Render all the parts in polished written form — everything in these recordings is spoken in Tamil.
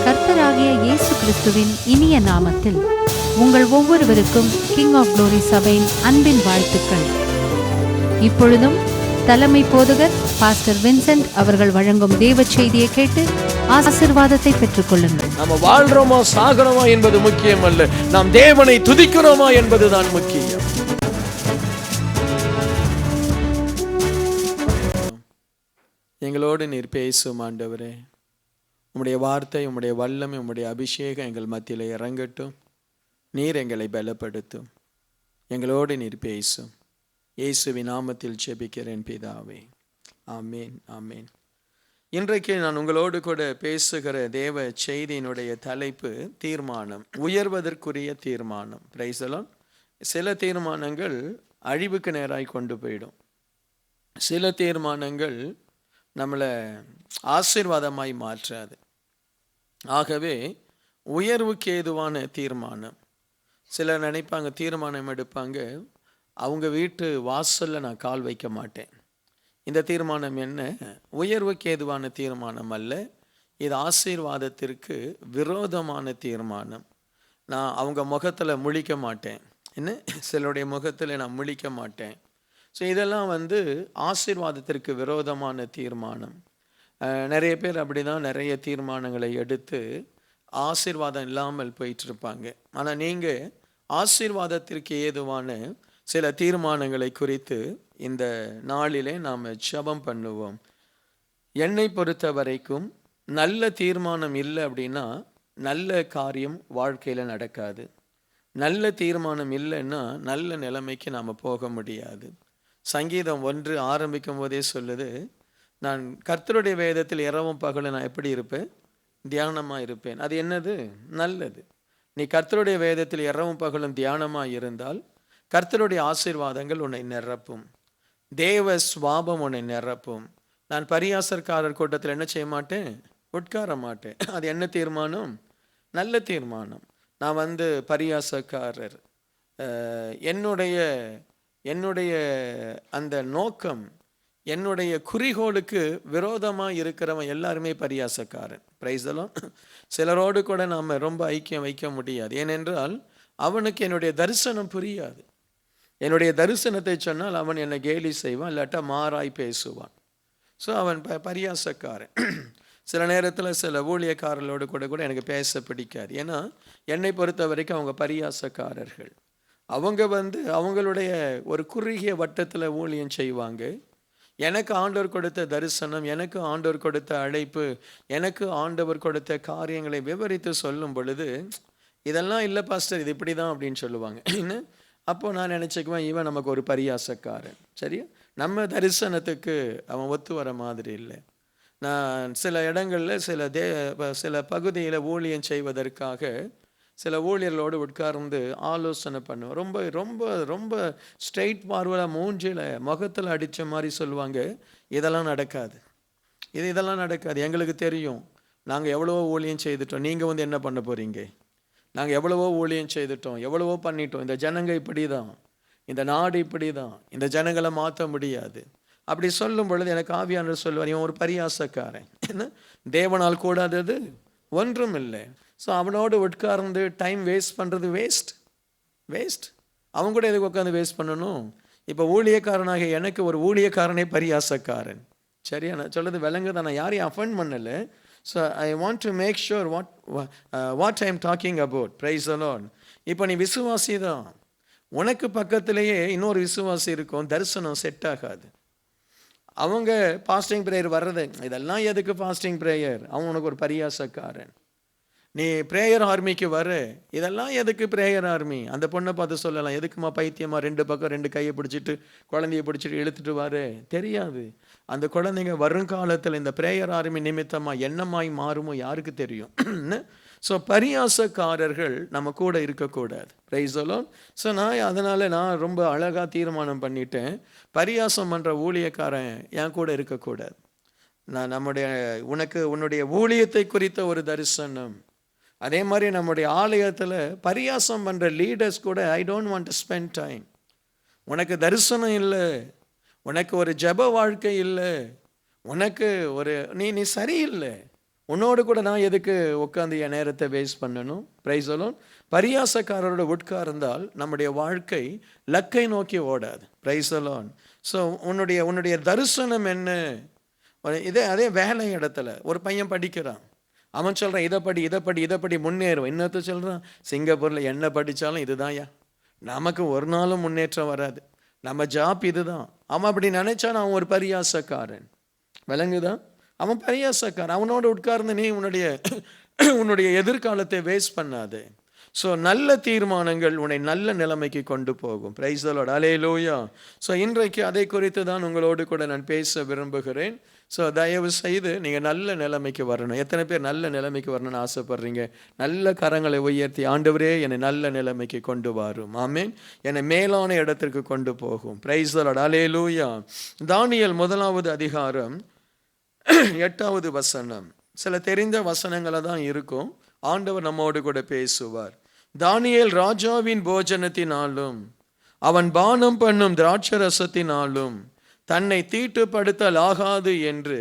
கர்த்தராகிய இயேசு கிறிஸ்துவின் இனிய நாமத்தில் உங்கள் ஒவ்வொருவருக்கும் கிங் ஆஃப் குளோரி சபையின் அன்பின் வாழ்த்துக்கள். இப்பொழுதும் தலைமை போதகர் பாஸ்டர் வின்சென்ட் அவர்கள் வழங்கும் தேவ செய்தியை கேட்டு ஆசீர்வாதத்தை பெற்றுக் கொள்ளுங்கள். நாம வாழ்றோமா சாகிறோமா என்பது முக்கியம் அல்ல, நாம் தேவனை துதிக்கிறோமா என்பதுதான் முக்கியம். எங்களோடு நீர் பேசும் ஆண்டவரே, உம்முடைய வார்த்தை, உம்முடைய வல்லமை, உம்முடைய அபிஷேகம் எங்கள் மத்தியில் இறங்கட்டும். நீர் எங்களை பலப்படுத்தும். எங்களோடு நீர் பேசும். இயேசுவின் நாமத்தில் ஜெபிக்கிறேன் பிதாவே, ஆமேன் ஆமேன். இன்றைக்கு நான் உங்களோடு கூட பேசுகிற தேவ செய்தியினுடைய தலைப்பு தீர்மானம், உயர்வதற்குரிய தீர்மானம். Price the Lord. சில தீர்மானங்கள் அழிவுக்கு நேராய் கொண்டு போயிடும், சில தீர்மானங்கள் நம்மளை ஆசீர்வாதமாய் மாற்றாது. ஆகவே உயர்வுக்கு ஏதுவான தீர்மானம். சிலர் நினைப்பாங்க, தீர்மானம் எடுப்பாங்க, அவங்க வீட்டு வாசலில் நான் கால் வைக்க மாட்டேன். இந்த தீர்மானம் என்ன? உயர்வுக்கு ஏதுவான தீர்மானம் அல்ல, இது ஆசீர்வாதத்திற்கு விரோதமான தீர்மானம். நான் அவங்க முகத்தில் முழிக்க மாட்டேன், என்ன, சிலருடைய முகத்தில் நான் முழிக்க மாட்டேன். ஸோ இதெல்லாம் ஆசீர்வாதத்திற்கு விரோதமான தீர்மானம். நிறைய பேர் அப்படி தான் நிறைய தீர்மானங்களை எடுத்து ஆசீர்வாதம் இல்லாமல் போயிட்டுருப்பாங்க. ஆனால் நீங்கள் ஆசீர்வாதத்திற்கு ஏதுவான சில தீர்மானங்களை குறித்து இந்த நாளிலே நாம் ஜெபம் பண்ணுவோம். என்னை பொறுத்த வரைக்கும் நல்ல தீர்மானம் இல்லை அப்படின்னா நல்ல காரியம் வாழ்க்கையில் நடக்காது. நல்ல தீர்மானம் இல்லைன்னா நல்ல நிலைமைக்கு நாம் போக முடியாது. சங்கீதம் 1 ஆரம்பிக்கும் போதே சொல்லுது, நான் கர்த்தருடைய வேதத்தில் இரவும் பகலும் நான் எப்படி இருப்பேன்? தியானமாக இருப்பேன். அது என்னது? நல்லது. நீ கர்த்தருடைய வேதத்தில் இரவும் பகலும் தியானமாக இருந்தால் கர்த்தருடைய ஆசீர்வாதங்கள் உன்னை நிரப்பும், தேவ சுவாபம் உன்னை நிரப்பும். நான் பரியாசக்காரர் கூட்டத்தில் என்ன செய்ய மாட்டேன்? உட்கார மாட்டேன். அது என்ன தீர்மானம்? நல்ல தீர்மானம். நான் பரியாசக்காரர், என்னுடைய அந்த நோக்கம், என்னுடைய குறிக்கோளுக்கு விரோதமாக இருக்கிறவன் எல்லாருமே பரியாசக்காரன். Price the Lord. சிலரோடு கூட நாம் ரொம்ப ஐக்கியம் வைக்க முடியாது. ஏனென்றால் அவனுக்கு என்னுடைய தரிசனம் புரியாது. என்னுடைய தரிசனத்தை சொன்னால் அவன் என்னை கேலி செய்வான், இல்லாட்டா மாறாய் பேசுவான். ஸோ அவன் பரியாசக்காரன். சில நேரத்தில் சில ஊழியக்காரர்களோடு கூட எனக்கு பேச பிடிக்காது. ஏன்னா என்னை பொறுத்த வரைக்கும் அவங்க பரியாசக்காரர்கள். அவங்க அவங்களுடைய ஒரு குறுகிய வட்டத்தில் ஊழியம் செய்வாங்க. எனக்கு ஆண்டவர் கொடுத்த தரிசனம், எனக்கு ஆண்டவர் கொடுத்த அழைப்பு, எனக்கு ஆண்டவர் கொடுத்த காரியங்களை விவரித்து சொல்லும் பொழுது, இதெல்லாம் இல்லை பாஸ்டர், இது இப்படி தான் அப்படின்னு சொல்லுவாங்க. இன்னும் அப்போ நான் நினச்சிக்குவேன், இவன் நமக்கு ஒரு பரியாசக்காரன். சரியா? நம்ம தரிசனத்துக்கு அவன் ஒத்து வர மாதிரி இல்லை. நான் சில இடங்களில் சில பகுதியில் ஊழியம் செய்வதற்காக சில ஊழியர்களோடு உட்கார்ந்து ஆலோசனை பண்ணுவேன். ரொம்ப ரொம்ப ரொம்ப ஸ்ட்ரெயிட் ஃபார்வர்டாக மூஞ்சியில் முகத்தில் அடித்த மாதிரி சொல்லுவாங்க, இதெல்லாம் நடக்காது, இதெல்லாம் நடக்காது. எங்களுக்கு தெரியும், நாங்கள் எவ்வளவோ ஊழியம் செய்துட்டோம், நீங்கள் என்ன பண்ண போகிறீங்க? நாங்கள் எவ்வளவோ ஊழியம் செய்துட்டோம், எவ்வளவோ பண்ணிட்டோம். இந்த ஜனங்க இப்படி தான், இந்த நாடு இப்படி தான், இந்த ஜனங்களை மாற்ற முடியாது. அப்படி சொல்லும் பொழுது எனக்கு ஆவியானவர் சொல்லுவார், இவன் ஒரு பரியாசக்காரன், என்ன, தேவனால் கூடாதது ஒன்றும் இல்லை. ஸோ அவனோடு உட்கார்ந்து டைம் வேஸ்ட் பண்ணுறது வேஸ்ட். அவங்க கூட எதுக்கு உட்காந்து வேஸ்ட் பண்ணணும்? இப்போ ஊழியக்காரனாக எனக்கு ஒரு ஊழியக்காரனே பரியாசக்காரன். சரியா? நான் சொல்கிறது விளங்குதான், நான் யாரையும் அஃபெண்ட் பண்ணலை. So I want to make sure what I am talking about. Praise the Lord. இப்போ நீ விசுவாசி தான், உனக்கு பக்கத்திலேயே இன்னொரு விசுவாசி இருக்கும், தரிசனம் செட் ஆகாது. அவங்க ஃபாஸ்டிங் ப்ரேயர் வர்றது, இதெல்லாம் எதுக்கு ஃபாஸ்டிங் ப்ரேயர்? அவன் உனக்கு ஒரு பரியாசக்காரன். நீ ப்ரேயர் ஆர்மிக்கு வர, இதெல்லாம் எதுக்கு ப்ரேயர் ஆர்மி? அந்த பொண்ணை பார்த்து சொல்லலாம், எதுக்குமா பைத்தியமா 2 பக்கம் 2 கையை பிடிச்சிட்டு குழந்தைய பிடிச்சிட்டு இழுத்துட்டு வர? தெரியாது. அந்த குழந்தைங்க வருங்காலத்தில் இந்த ப்ரேயர் ஆர்மி நிமித்தமாக என்னமாய் மாறுமோ யாருக்கு தெரியும்? ஸோ பரியாசக்காரர்கள் நம்ம கூட இருக்கக்கூடாது. Praise the Lord. ஸோ அதனால் நான் ரொம்ப அழகாக தீர்மானம் பண்ணிட்டேன், பரியாசம் பண்ணுற ஊழியக்காரன் என் கூட இருக்கக்கூடாது. நான் உன்னுடைய ஊழியத்தை குறித்த ஒரு தரிசனம், அதே மாதிரி நம்முடைய ஆலயத்தில் பரியாசம் பண்ணுற லீடர்ஸ் கூட I don't want to spend time. உனக்கு தரிசனம் இல்லை, உனக்கு ஒரு ஜெப வாழ்க்கை இல்லை, உனக்கு ஒரு நீ சரியில்லை, உன்னோடு கூட நான் எதுக்கு உட்காந்து என் நேரத்தை வேஸ்ட் பண்ணணும்? Price alone. பரியாசக்காரரோட உட்கார்ந்தால் நம்முடைய வாழ்க்கை லக்கை நோக்கி ஓடாது. Price alone. ஸோ உன்னுடைய தரிசனம் என்ன? அதே வேலை இடத்துல ஒரு பையன் படிக்கிறான், அவன் சொல்கிறான் இதை படி முன்னேறும். இன்னொருத்த சொல்கிறான் சிங்கப்பூரில் என்ன படித்தாலும் இதுதான்யா, நமக்கு ஒரு நாளும் முன்னேற்றம் வராது, நம்ம ஜாப் இதுதான். அவன் அப்படி நினைச்சான், அவன் ஒரு பரியாசக்காரன். விளங்குதான்? அவன் பரியாசக்காரன். அவனோட உட்கார்ந்து நீ உன்னுடைய எதிர்காலத்தை வேஸ்ட் பண்ணாது. ஸோ நல்ல தீர்மானங்கள் உன்னை நல்ல நிலைமைக்கு கொண்டு போகும். Price the lord. Hallelujah. So இன்றைக்கு அதை குறித்து தான் உங்களோடு கூட நான் பேச விரும்புகிறேன். ஸோ தயவு செய்து நீங்கள் நல்ல நிலைமைக்கு வரணும். எத்தனை பேர் நல்ல நிலைமைக்கு வரணும்னு ஆசைப்படுறீங்க? நல்ல கரங்களை உயர்த்தி, ஆண்டவரே என்னை நல்ல நிலைமைக்கு கொண்டு வரும், ஆமென், என்னை மேலான இடத்திற்கு கொண்டு போகும். Price the lord. அல்லேலூயா. தானியேல் 1வது அதிகாரம் 8வது வசனம். சில தெரிந்த வசனங்களை தான் இருக்கும். ஆண்டவர் நம்மோடு கூட பேசுவார். தானியேல் ராஜாவின் போஜனத்தினாலும் அவன் பானம் பண்ணும் திராட்சரசத்தினாலும் தன்னை தீட்டுப்படுத்தல் ஆகாது என்று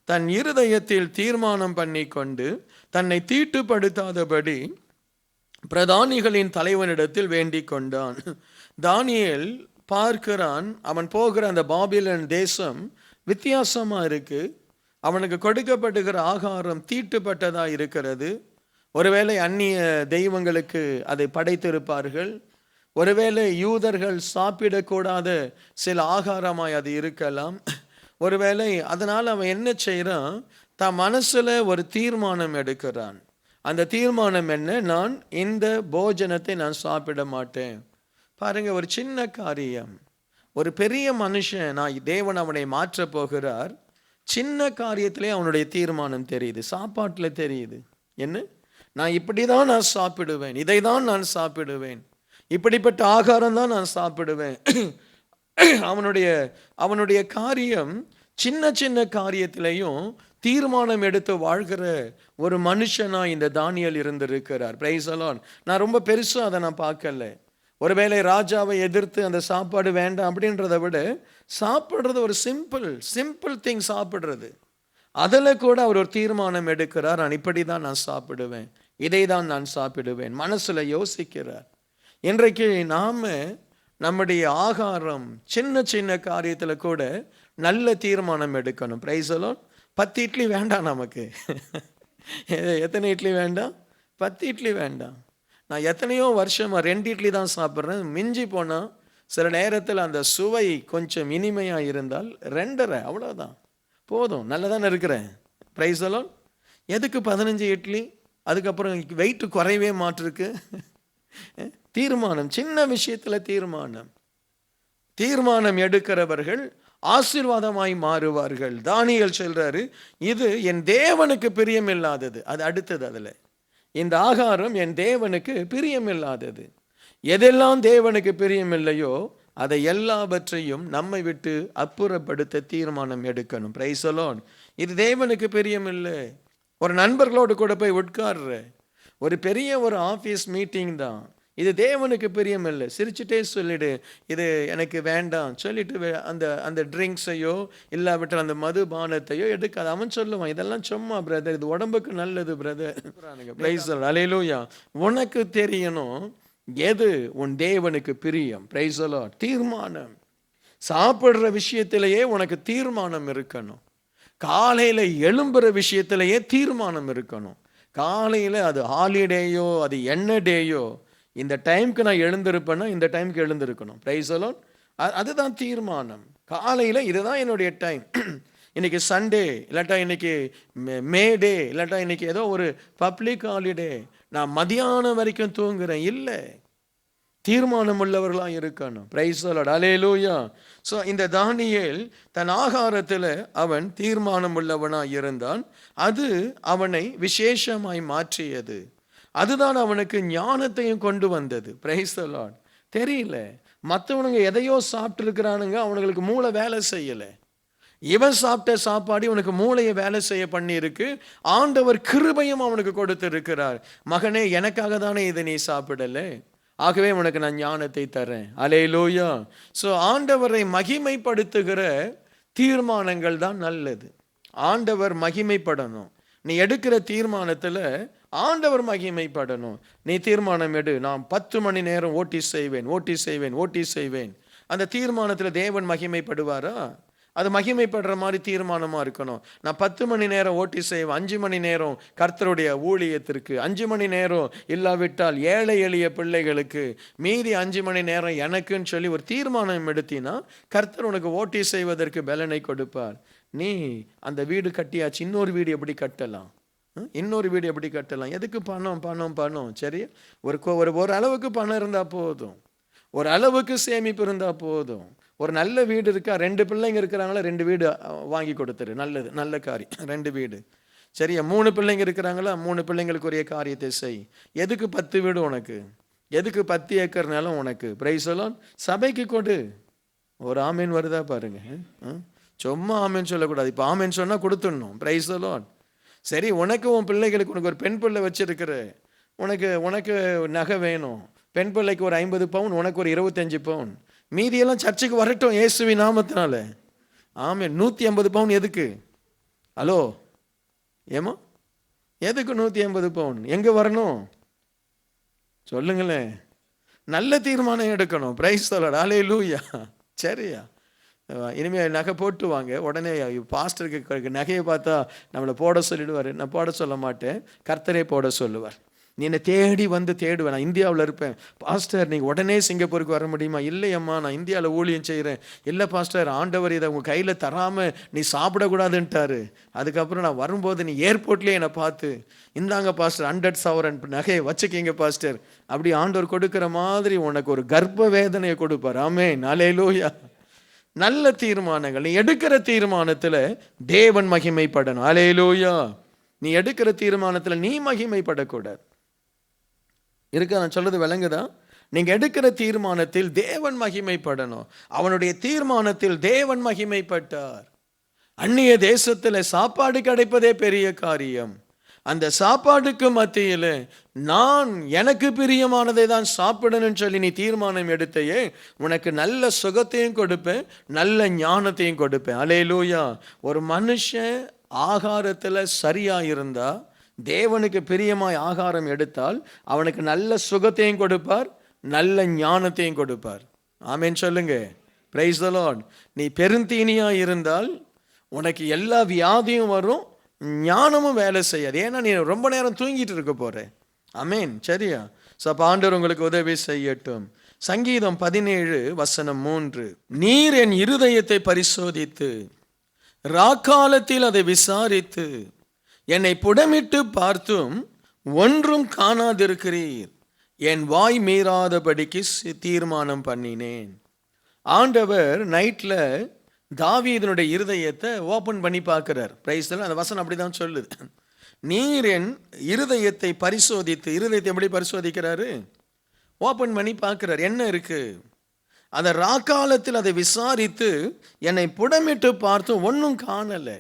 தன் இருதயத்தில் தீர்மானம் பண்ணி கொண்டு தன்னை தீட்டுப்படுத்தாதபடி பிரதானிகளின் தலைவனிடத்தில் வேண்டிக் கொண்டான். தானியேல் பார்க்கிறான், அவன் போகிற அந்த பாபிலோன் தேசம் வித்தியாசமா இருக்கு. அவனுக்கு கொடுக்கப்படுகிற ஆகாரம் தீட்டுப்பட்டதா இருக்கிறது. ஒருவேளை அந்நிய தெய்வங்களுக்கு அதை படைத்திருப்பார்கள். ஒருவேளை யூதர்கள் சாப்பிடக்கூடாத சில ஆகாரமாய் அது இருக்கலாம். ஒருவேளை அதனால் அவன் என்ன செய்கிறான், தன் மனசில் ஒரு தீர்மானம் எடுக்கிறான். அந்த தீர்மானம் என்ன? நான் இந்த போஜனத்தை நான் சாப்பிட மாட்டேன். பாருங்க, ஒரு சின்ன காரியம். ஒரு பெரிய மனுஷன், நான் தேவன் அவனை மாற்ற போகிறார். சின்ன காரியத்திலே அவனுடைய தீர்மானம் தெரியுது, சாப்பாட்டில் தெரியுது. என்ன? நான் இப்படி தான் நான் சாப்பிடுவேன், இதை தான் நான் சாப்பிடுவேன், இப்படிப்பட்ட ஆகாரம் தான் நான் சாப்பிடுவேன். அவனுடைய காரியம் சின்ன சின்ன காரியத்திலையும் தீர்மானம் எடுத்து வாழ்கிற ஒரு மனுஷனா இந்த தானியேல் இருந்திருக்கிறார். Price the Lord. நான் ரொம்ப பெருசாக அதை நான் பார்க்கல. ஒருவேளை ராஜாவை எதிர்த்து அந்த சாப்பாடு வேண்டாம் அப்படின்றத விட சாப்பிட்றது ஒரு சிம்பிள் திங் சாப்பிட்றது, அதில் கூட அவர் ஒரு தீர்மானம் எடுக்கிறார். நான் இப்படி தான் நான் சாப்பிடுவேன், இதை தான் நான் சாப்பிடுவேன், மனசில் யோசிக்கிறார். இன்றைக்கு நாம் நம்முடைய ஆகாரம் சின்ன சின்ன காரியத்தில் கூட நல்ல தீர்மானம் எடுக்கணும். Praise the Lord. 10 இட்லி வேண்டாம் நமக்கு. எத்தனை இட்லி வேண்டாம்? 10 இட்லி வேண்டாம். நான் எத்தனையோ வருஷமாக 2 இட்லி தான் சாப்பிட்றேன். மிஞ்சி போனால் சில நேரத்தில் அந்த சுவை கொஞ்சம் இனிமையாக இருந்தால் 2.5 அவ்வளோதான் போதும், நல்லதானே இருக்கிறேன். Price the Lord. எதுக்கு 15 இட்லி? அதுக்கப்புறம் வெயிட் குறையவே மாட்டிருக்கு. தீர்மானம், சின்ன விஷயத்தில் தீர்மானம் எடுக்கிறவர்கள் ஆசீர்வாதமாய் மாறுவார்கள். தானியேல் சொல்றாரு, இது என் தேவனுக்கு பிரியமில்லாதது. அது அடுத்தது, அதில் இந்த ஆகாரம் என் தேவனுக்கு பிரியமில்லாதது. எதெல்லாம் தேவனுக்கு பிரியமில்லையோ அதை எல்லாவற்றையும் நம்மை விட்டு அப்புறப்படுத்த தீர்மானம் எடுக்கணும். Praise the Lord. இது தேவனுக்கு பிரியமில்லை. ஒரு நண்பர்களோடு கூட போய் உட்கார்ற ஒரு பெரிய ஒரு ஆஃபீஸ் மீட்டிங் தான், இது தேவனுக்கு பிரியமில்லை. சிரிச்சுட்டே சொல்லிடு, இது எனக்கு வேண்டாம் சொல்லிட்டு அந்த ட்ரிங்க்ஸையோ இல்லாவிட்டால் அந்த மதுபானத்தையோ எடுக்காது. அவன் சொல்லுவான், இதெல்லாம் சும்மா பிரதர், இது உடம்புக்கு நல்லது brother. Praise the lord. Hallelujah. உனக்கு தெரியணும் எது உன் தேவனுக்கு பிரியம். Praise the lord. தீர்மானம். சாப்பிட்ற விஷயத்திலேயே உனக்கு தீர்மானம் இருக்கணும். காலையில் எழும்புற விஷயத்திலேயே தீர்மானம் இருக்கணும். காலையில் அது ஹாலிடேயோ அது என்ன டேயோ, இந்த டைமுக்கு நான் எழுந்திருப்பேன்னா இந்த டைமுக்கு எழுந்திருக்கணும். Price the Lord. அதுதான் தீர்மானம். காலையில் இதுதான் என்னுடைய டைம். இன்னைக்கு சண்டே இல்லாட்டா இன்னைக்கு மே டே இல்லாட்டா இன்னைக்கு ஏதோ ஒரு பப்ளிக் ஹாலிடே, நான் மதியானம் வரைக்கும் தூங்குறேன். இல்லை, தீர்மானம் உள்ளவர்களாக இருக்கணும். Price the lord. Hallelujah. So இந்த தானியேல் தன் ஆகாரத்தில் அவன் தீர்மானம் உள்ளவனாக இருந்தான். அது அவனை விசேஷமாய் மாற்றியது. அதுதான் அவனுக்கு ஞானத்தையும் கொண்டு வந்தது. Price the Lord. தெரியல, மற்றவனுங்க எதையோ சாப்பிட்டு இருக்கிறானுங்க, அவனுங்களுக்கு மூளை வேலை செய்யலை. இவன் சாப்பிட்ட சாப்பாடு இவனுக்கு மூளையை வேலை செய்ய பண்ணி இருக்கு. ஆண்டவர் கிருபையும் அவனுக்கு கொடுத்து இருக்கிறார். மகனே, எனக்காக தானே இதை நீ சாப்பிடலை, ஆகவே உனக்கு நான் ஞானத்தை தரேன். அல்லேலூயா. ஸோ ஆண்டவரை மகிமைப்படுத்துகிற தீர்மானங்கள் தான் நல்லது. ஆண்டவர் மகிமைப்படணும். நீ எடுக்கிற தீர்மானத்தில் ஆண்டவர் மகிமைப்படணும். நீ தீர்மானம் எடு, நான் 10 மணி நேரம் ஓட்டி செய்வேன். அந்த தீர்மானத்தில் தேவன் மகிமைப்படுவாரா? அது மகிமைப்படுற மாதிரி தீர்மானமாக இருக்கணும். நான் 10 மணி நேரம் ஓட்டி செய்வேன், 5 மணி நேரம் கர்த்தருடைய ஊழியத்திற்கு, 5 மணி நேரம் இல்லாவிட்டால் ஏழை எளிய பிள்ளைகளுக்கு, மீதி 5 மணி நேரம் எனக்குன்னு சொல்லி ஒரு தீர்மானம் எடுத்தினா கர்த்தர் உனக்கு ஓட்டி செய்வதற்கு பலனை கொடுப்பார். நீ அந்த வீடு கட்டியாச்சு, இன்னொரு வீடு எப்படி கட்டலாம்? எதுக்கு பணம்? சரி, ஒரு அளவுக்கு பணம் இருந்தால் போதும், ஒரு அளவுக்கு சேமிப்பு இருந்தால் போதும். ஒரு நல்ல வீடு இருக்கா, 2 பிள்ளைங்க இருக்கிறாங்களா, 2 வீடு வாங்கி கொடுத்துரு. நல்ல காரியம், 2 வீடு. சரியா? 3 பிள்ளைங்க இருக்கிறாங்களா, 3 பிள்ளைங்களுக்கு ஒரே காரியத்தை செய். எதுக்கு 10 வீடு உனக்கு? எதுக்கு 10 ஏக்கர் நிலம் உனக்கு? பிரைஸ் எல்லாம் சபைக்கு கொடு. ஒரு ஆமீன் வருதா பாருங்க. சும்மா ஆமீன் சொல்லக்கூடாது. இப்போ ஆமீன் சொன்னால் கொடுத்துடணும். பிரைஸ் எல்லாம் சரி. உனக்கு உன் பிள்ளைகளுக்கு, உனக்கு ஒரு பெண் பிள்ளை வச்சிருக்கிற, உனக்கு நகை வேணும். பெண் பிள்ளைக்கு ஒரு 50 பவுன், உனக்கு ஒரு 25 பவுன். மீதியெல்லாம் சர்ச்சுக்கு வரட்டும் இயேசுவின் நாமத்தினால. ஆமென். 150 பவுன் எதுக்கு? ஹலோ, ஏமா எதுக்கு 150 பவுன்? எங்கே வரணும் சொல்லுங்களேன். நல்ல தீர்மானம் எடுக்கணும். Praise the lord. ஹல்லேலூயா. சரியா? இனிமேல் நகை போட்டு வாங்க. உடனே பாஸ்டருக்கு நகையை பார்த்தா நம்மளை போட சொல்லிடுவார். நான் போட சொல்ல மாட்டேன், கர்த்தரே போட சொல்லுவார். நீ என்னை தேடி வந்து தேடுவேன். நான் இந்தியாவில் இருப்பேன். பாஸ்டர் நீங்கள் உடனே சிங்கப்பூருக்கு வர முடியுமா? இல்லையம்மா, நான் இந்தியாவில் ஊழியம் செய்கிறேன். இல்லை பாஸ்டர், ஆண்டவர் இதை உங்கள் கையில் தராமல் நீ சாப்பிடக்கூடாதுன்ட்டாரு. அதுக்கப்புறம் நான் வரும்போது நீ ஏர்போர்ட்லேயே என்னை பார்த்து, இந்தாங்க பாஸ்டர் 100,000 நகையை வச்சுக்கிங்க பாஸ்டர், அப்படி ஆண்டவர் கொடுக்குற மாதிரி உனக்கு ஒரு கர்ப்ப வேதனையை கொடுப்பார். ஆமென். ஹல்லேலூயா. நல்ல தீர்மானங்கள். நீ எடுக்கிற தீர்மானத்தில் தேவன் மகிமைப்படணும். ஹல்லேலூயா. நீ எடுக்கிற தீர்மானத்தில் நீ மகிமைப்படக்கூடாது. இருக்கா? நான் சொல்றது விளங்குதா? நீங்க எடுக்கிற தீர்மானத்தில் தேவன் மகிமைப்படணும். அவனுடைய தீர்மானத்தில் தேவன் மகிமைப்பட்டார். அந்நிய தேசத்தில் சாப்பாடு கிடைப்பதே பெரிய காரியம். அந்த சாப்பாடுக்கு மத்தியில் நான் எனக்கு பிரியமானதை தான் சாப்பிடணும்னு சொல்லி நீ தீர்மானம் எடுத்தையே, உனக்கு நல்ல சுகத்தையும் கொடுப்பேன், நல்ல ஞானத்தையும் கொடுப்பேன். ஹல்லேலூயா. ஒரு மனுஷன் ஆகாரத்தில் சரியா இருந்தா, தேவனுக்கு பிரியமாய் ஆகாரம் எடுத்தால் அவனுக்கு நல்ல சுகத்தையும் கொடுப்பார், நல்ல ஞானத்தையும் கொடுப்பார். ஆமென் சொல்லுங்க. Price the lord. நீ பெருந்தீனியா இருந்தால் உனக்கு எல்லா வியாதியும் வரும், ஞானமும் வேலை செய்யாது. ஏன்னா நீ ரொம்ப நேரம் தூங்கிட்டு இருக்க போற. ஆமென். சரியா? ஆண்டவர் உங்களுக்கு உதவி செய்யட்டும். சங்கீதம் 17:3, நீர் என் இருதயத்தை பரிசோதித்து ராக்காலத்தில் அதை விசாரித்து என்னை புடமிட்டு பார்த்தும் ஒன்றும் காணாதிருக்கிறீர். என் வாய் மீறாதபடிக்கு தீர்மானம் பண்ணினேன். ஆண்டவர் நைட்ல தாவீதினுடைய இருதயத்தை ஓபன் பண்ணி பார்க்கிறார். Price the Lord. அந்த வசனம் அப்படிதான் சொல்லுது. நீர் என் இருதயத்தை பரிசோதித்து, இருதயத்தை எப்படி பரிசோதிக்கிறாரு? ஓபன் பண்ணி பார்க்கிறார். என்ன இருக்கு? அந்த ராக்காலத்தில் அதை விசாரித்து என்னை புடமிட்டு பார்த்து ஒன்றும் காணலை.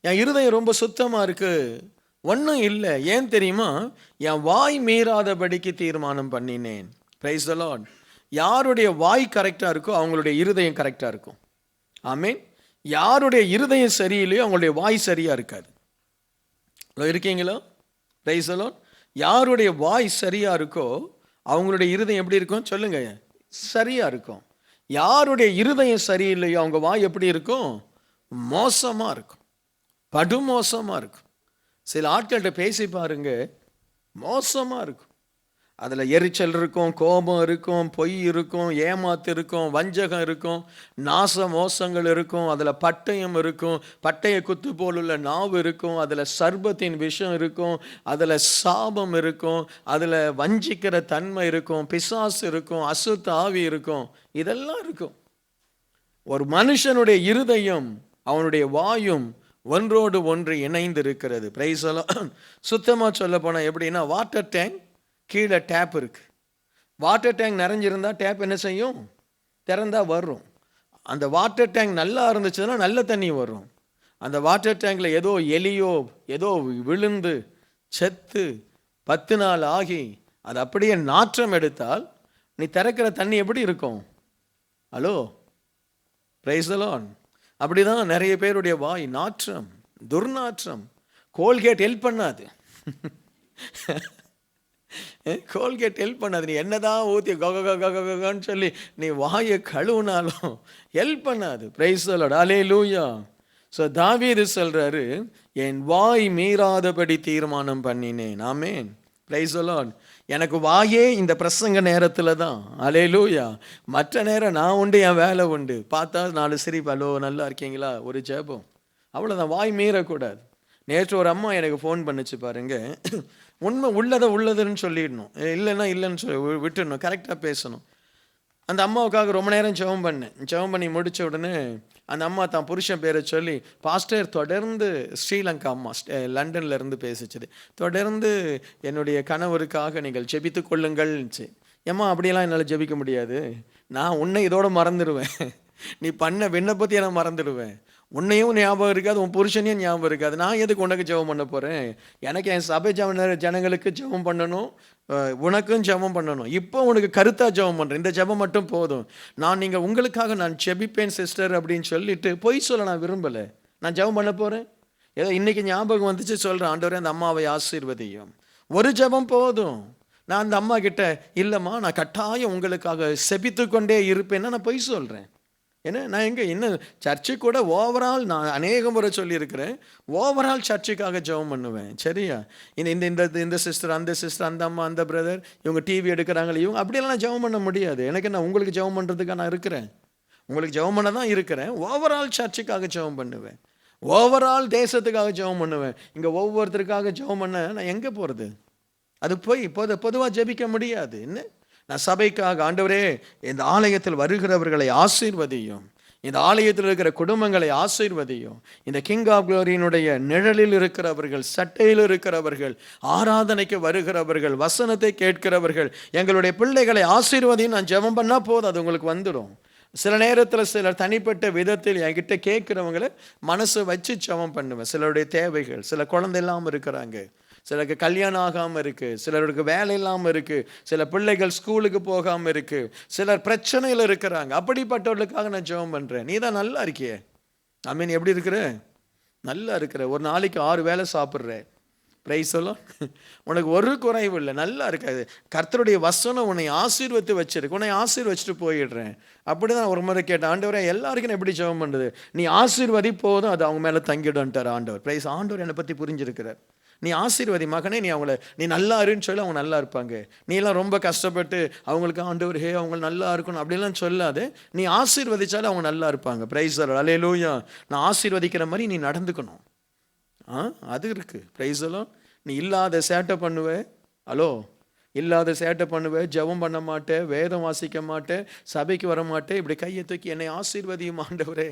என் இருதயம் ரொம்ப சுத்தமா இருக்கு, ஒன்றும் இல்லை. ஏன் தெரியுமா? என் வாய் மீறாதபடிக்கு தீர்மானம் பண்ணினேன். Price the Lord. யாருடைய வாய் கரெக்டா இருக்கோ அவங்களுடைய இருதயம் கரெக்டா இருக்கும். ஆமென். யாருடைய இருதயம் சரியில்லையோ அவங்களுடைய வாய் சரியா இருக்காது. இருக்கீங்களா? Price the Lord. யாருடைய வாய் சரியா இருக்கோ அவங்களுடைய இருதயம் எப்படி இருக்கும் சொல்லுங்க? சரியா இருக்கும். யாருடைய இருதயம் சரியில்லையோ அவங்க வாய் எப்படி இருக்கும்? மோசமா இருக்கும், படுமோசமா இருக்கும். சில ஆட்கள்கிட்ட பேசி பாருங்க, மோசமா இருக்கும். அதில் எரிச்சல் இருக்கும், கோபம் இருக்கும், பொய் இருக்கும், ஏமாத்து இருக்கும், வஞ்சகம் இருக்கும், நாச மோசங்கள் இருக்கும், அதில் பட்டயம் இருக்கும், பட்டய குத்து போலுள்ள நாவு இருக்கும், அதில் சர்பத்தின் விஷம் இருக்கும், அதில் சாபம் இருக்கும், அதில் வஞ்சிக்கிற தன்மை இருக்கும், பிசாசு இருக்கும், அசுத்த ஆவி இருக்கும், இதெல்லாம் இருக்கும். ஒரு மனுஷனுடைய இருதயம் அவனுடைய வாயும் ஒன்றோடு ஒன்று இணைந்து இருக்கிறது. Price the Lord. சுத்தமாக சொல்ல போனால் எப்படின்னா, வாட்டர் டேங்க் கீழே டேப் இருக்கு. வாட்டர் டேங்க் நிறைஞ்சிருந்தா டேப் என்ன செய்யும்? திறந்தா வரும். அந்த வாட்டர் டேங்க் நல்லா இருந்துச்சுன்னா நல்ல தண்ணி வரும். அந்த வாட்டர் டேங்க்ல ஏதோ எலியோ ஏதோ விழுந்து செத்து 10 நாள் ஆகி அது அப்படியே நாற்றம் எடுத்தால் நீ திறக்கிற தண்ணி எப்படி இருக்கும்? Hello, praise the lord. அப்படிதான் நிறைய பேருடைய வாய் நாற்றம். துர்நாற்றம். கோல்கேட் ஹெல்ப் பண்ணாது. கோல்கேட் ஹெல்ப் பண்ணாது. நீ என்னதான் ஊற்றி கன்னு சொல்லி நீ வாயை கழுவுனாலும் ஹெல்ப் பண்ணாது. Praise the lord. Hallelujah. So தாவீது சொல்றாரு, என் வாய் மீறாதபடி தீர்மானம் பண்ணினேன். ஆமென். Praise the lord. எனக்கு வாயே இந்த பிரசங்க நேரத்தில் தான். அல்லேலூயா. மற்ற நேரம் நான் உண்டு, என் வேலை உண்டு. பார்த்தா 4 சிரிப்பு, ஹலோ நல்லா இருக்கீங்களா, ஒரு ஜெபம், அவ்வளோதான். வாய் மீறக்கூடாது. நேற்று ஒரு அம்மா எனக்கு ஃபோன் பண்ணிச்சு பாருங்க. உண்மை உள்ளதுன்னு சொல்லிடணும், இல்லைன்னா இல்லைன்னு சொல்லி விட்டுடணும், கரெக்டாக பேசணும். அந்த அம்மாவுக்காக ரொம்ப நேரம் ஜெபம் பண்ணி முடித்த உடனே அந்த அம்மா தான் புருஷன் பேரை சொல்லி, பாஸ்டர் தொடர்ந்து ஸ்ரீலங்கா அம்மா லண்டன்ல இருந்து பேசிச்சது, தொடர்ந்து என்னுடைய கணவருக்காக நீங்கள் ஜெபித்து கொள்ளுங்கள்னுச்சு. ஏம்மா அப்படியெல்லாம் என்னால் ஜெபிக்க முடியாது, நான் உன்னை இதோட மறந்துடுவேன், நீ பண்ண விண்ணப்பத்தையே நான் மறந்துடுவேன், உன்னையும் ஞாபகம் இருக்காது, உன் புருஷனையும் ஞாபகம் இருக்காது, நான் எதுக்கு உனக்கு ஜெபம் பண்ண போகிறேன், எனக்கு என் சபை ஜனங்களுக்கு ஜெபம் பண்ணணும், உனக்கும் ஜெபம் பண்ணணும், இப்போ உனக்கு கருத்தாக ஜெபம் பண்ணுறேன், இந்த ஜெபம் மட்டும் போதும், நீங்கள் உங்களுக்காக நான் ஜெபிப்பேன் சிஸ்டர் அப்படின்னு சொல்லிட்டு பொய் சொல்ல நான் விரும்பலை, நான் ஜெபம் பண்ண போகிறேன். ஏதோ இன்னைக்கு ஞாபகம் வந்துச்சு சொல்கிறேன், ஆண்டவரே அந்த அம்மாவை ஆசீர்வதியும், ஒரு ஜெபம் போதும். நான் அந்த அம்மா கிட்ட, இல்லைம்மா நான் கட்டாயம் உங்களுக்காக செபித்து கொண்டே இருப்பேன்னா நான் பொய் சொல்கிறேன். ஏன்னா நான் இன்னும் சர்ச்சுக்கு கூட ஓவரால் நான் அநேக முறை சொல்லியிருக்கிறேன், ஓவரால் சர்ச்சுக்காக ஜெபம் பண்ணுவேன். சரியா? இந்த சிஸ்டர், அந்த சிஸ்டர், அந்த அம்மா, அந்த பிரதர், இவங்க டிவி எடுக்கிறாங்களே, இவங்க அப்படியெல்லாம் நான் ஜெபம் பண்ண முடியாது. எனக்கு நான் உங்களுக்கு ஜெபம் பண்ணுறதுக்காக நான் இருக்கிறேன், உங்களுக்கு ஜெபம் பண்ண தான் இருக்கிறேன். ஓவரால் சர்ச்சுக்காக ஜெபம் பண்ணுவேன், ஓவரால் தேசத்துக்காக ஜெபம் பண்ணுவேன். இங்கே ஒவ்வொருத்தருக்காக ஜெபம் பண்ண நான் எங்கே போகிறது? அது போய் பொதுவாக ஜெபிக்க முடியாது. என்ன, நான் சபைக்காக, ஆண்டவரே இந்த ஆலயத்தில் வருகிறவர்களை ஆசீர்வதியும், இந்த ஆலயத்தில் இருக்கிற குடும்பங்களை ஆசீர்வதியும், இந்த கிங் ஆஃப் குளோரியினுடைய நிழலில் இருக்கிறவர்கள், சட்டையில் இருக்கிறவர்கள், ஆராதனைக்கு வருகிறவர்கள், வசனத்தை கேட்கிறவர்கள், எங்களுடைய பிள்ளைகளை ஆசீர்வதியும் நான் ஜெபம் பண்ணால் போதும், அது உங்களுக்கு வந்துடும். சில நேரத்தில் சிலர் தனிப்பட்ட விதத்தில் என்கிட்ட கேட்குறவங்களை மனசை வச்சு ஜெபம் பண்ணுவேன். சிலருடைய தேவைகள், சில குழந்தை இல்லாமல் இருக்கிறாங்க, சிலருக்கு கல்யாணம் ஆகாமல் இருக்குது, சிலருக்கு வேலை இல்லாமல் இருக்குது, சில பிள்ளைகள் ஸ்கூலுக்கு போகாமல் இருக்குது, சிலர் பிரச்சனையில் இருக்கிறாங்க. அப்படிப்பட்டவர்களுக்காக நான் ஜெபம் பண்ணுறேன். நீ தான் நல்லா இருக்கியே, ஆமீன். எப்படி இருக்கிற? நல்லா இருக்கிற. ஒரு நாளைக்கு 6 வேளை சாப்பிட்ற. பிரைஸ் சொல்லும், உனக்கு ஒரு குறைவு இல்லை, நல்லா இருக்காது. கர்த்தருடைய வசனம் உன்னை ஆசீர்வத்து வச்சிருக்கு, உன்னை ஆசீர்வச்சிட்டு போயிடுறேன். அப்படி தான் ஒரு முறை கேட்டேன், ஆண்டவரே எல்லாருக்கும் நான் எப்படி ஜெபம் பண்ணுறது? நீ ஆசீர்வதி போதும், அது அவங்க மேலே தங்கிடும்ட்டார் ஆண்டவர். பிரைஸ். ஆண்டவர் என்னை பற்றி புரிஞ்சிருக்கிறார். நீ ஆசீர்வதி மகனே, நீ நல்லா இருன்னு சொல்லி அவங்க நல்லா இருப்பாங்க. நீ எல்லாம் ரொம்ப கஷ்டப்பட்டு அவங்களுக்கு ஆண்டவர் அவங்க நல்லா இருக்கணும் அப்படிலாம் சொல்லாது, நீ ஆசீர்வதிச்சாலும் அவங்க நல்லா இருப்பாங்க. Praise the lord. அல்லேலூயா. நான் ஆசீர்வதிக்கிற மாதிரி நீ நடந்துக்கணும். அது இருக்கு. Praise the lord. நீ இல்லாத சேட்டை பண்ணுவே, ஹலோ, இல்லாத சேட்டை பண்ணுவேன், ஜெபம் பண்ண மாட்டேன், வேதம் வாசிக்க மாட்டேன், சபைக்கு வர மாட்டேன், இப்படி கையை தூக்கி என்னை ஆசீர்வதியும் ஆண்டவரே,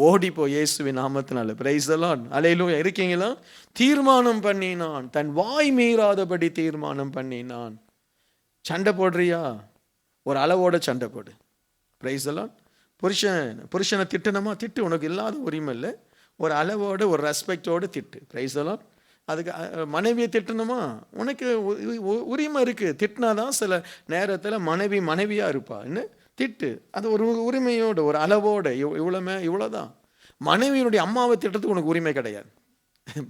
ஓடிப்போ இயேசுவின் நாமத்தினால. Praise the lord. அல்லேலூயா. இருக்கீங்களா? தீர்மானம் பண்ணினான், தன் வாய் மீறாதபடி தீர்மானம் பண்ணினான். சண்டை போடுறியா? ஒரு அளவோட சண்டை போடு. Price the Lord. புருஷனை திட்டணுமா? திட்டு, உனக்கு இல்லாத உரிமை இல்லை, ஒரு அளவோடு ஒரு ரெஸ்பெக்டோடு திட்டு. Price the Lord. அதுக்கு மனைவியை திட்டணுமா? உனக்கு உரிமை இருக்குது, திட்டினாதான் சில நேரத்தில் மனைவியாக இருப்பா. என்ன, திட்டு, அது ஒரு உரிமையோடு ஒரு அளவோடு, இவ்வளோதான். மனைவியினுடைய அம்மாவை திட்டத்துக்கு உனக்கு உரிமை கிடையாது.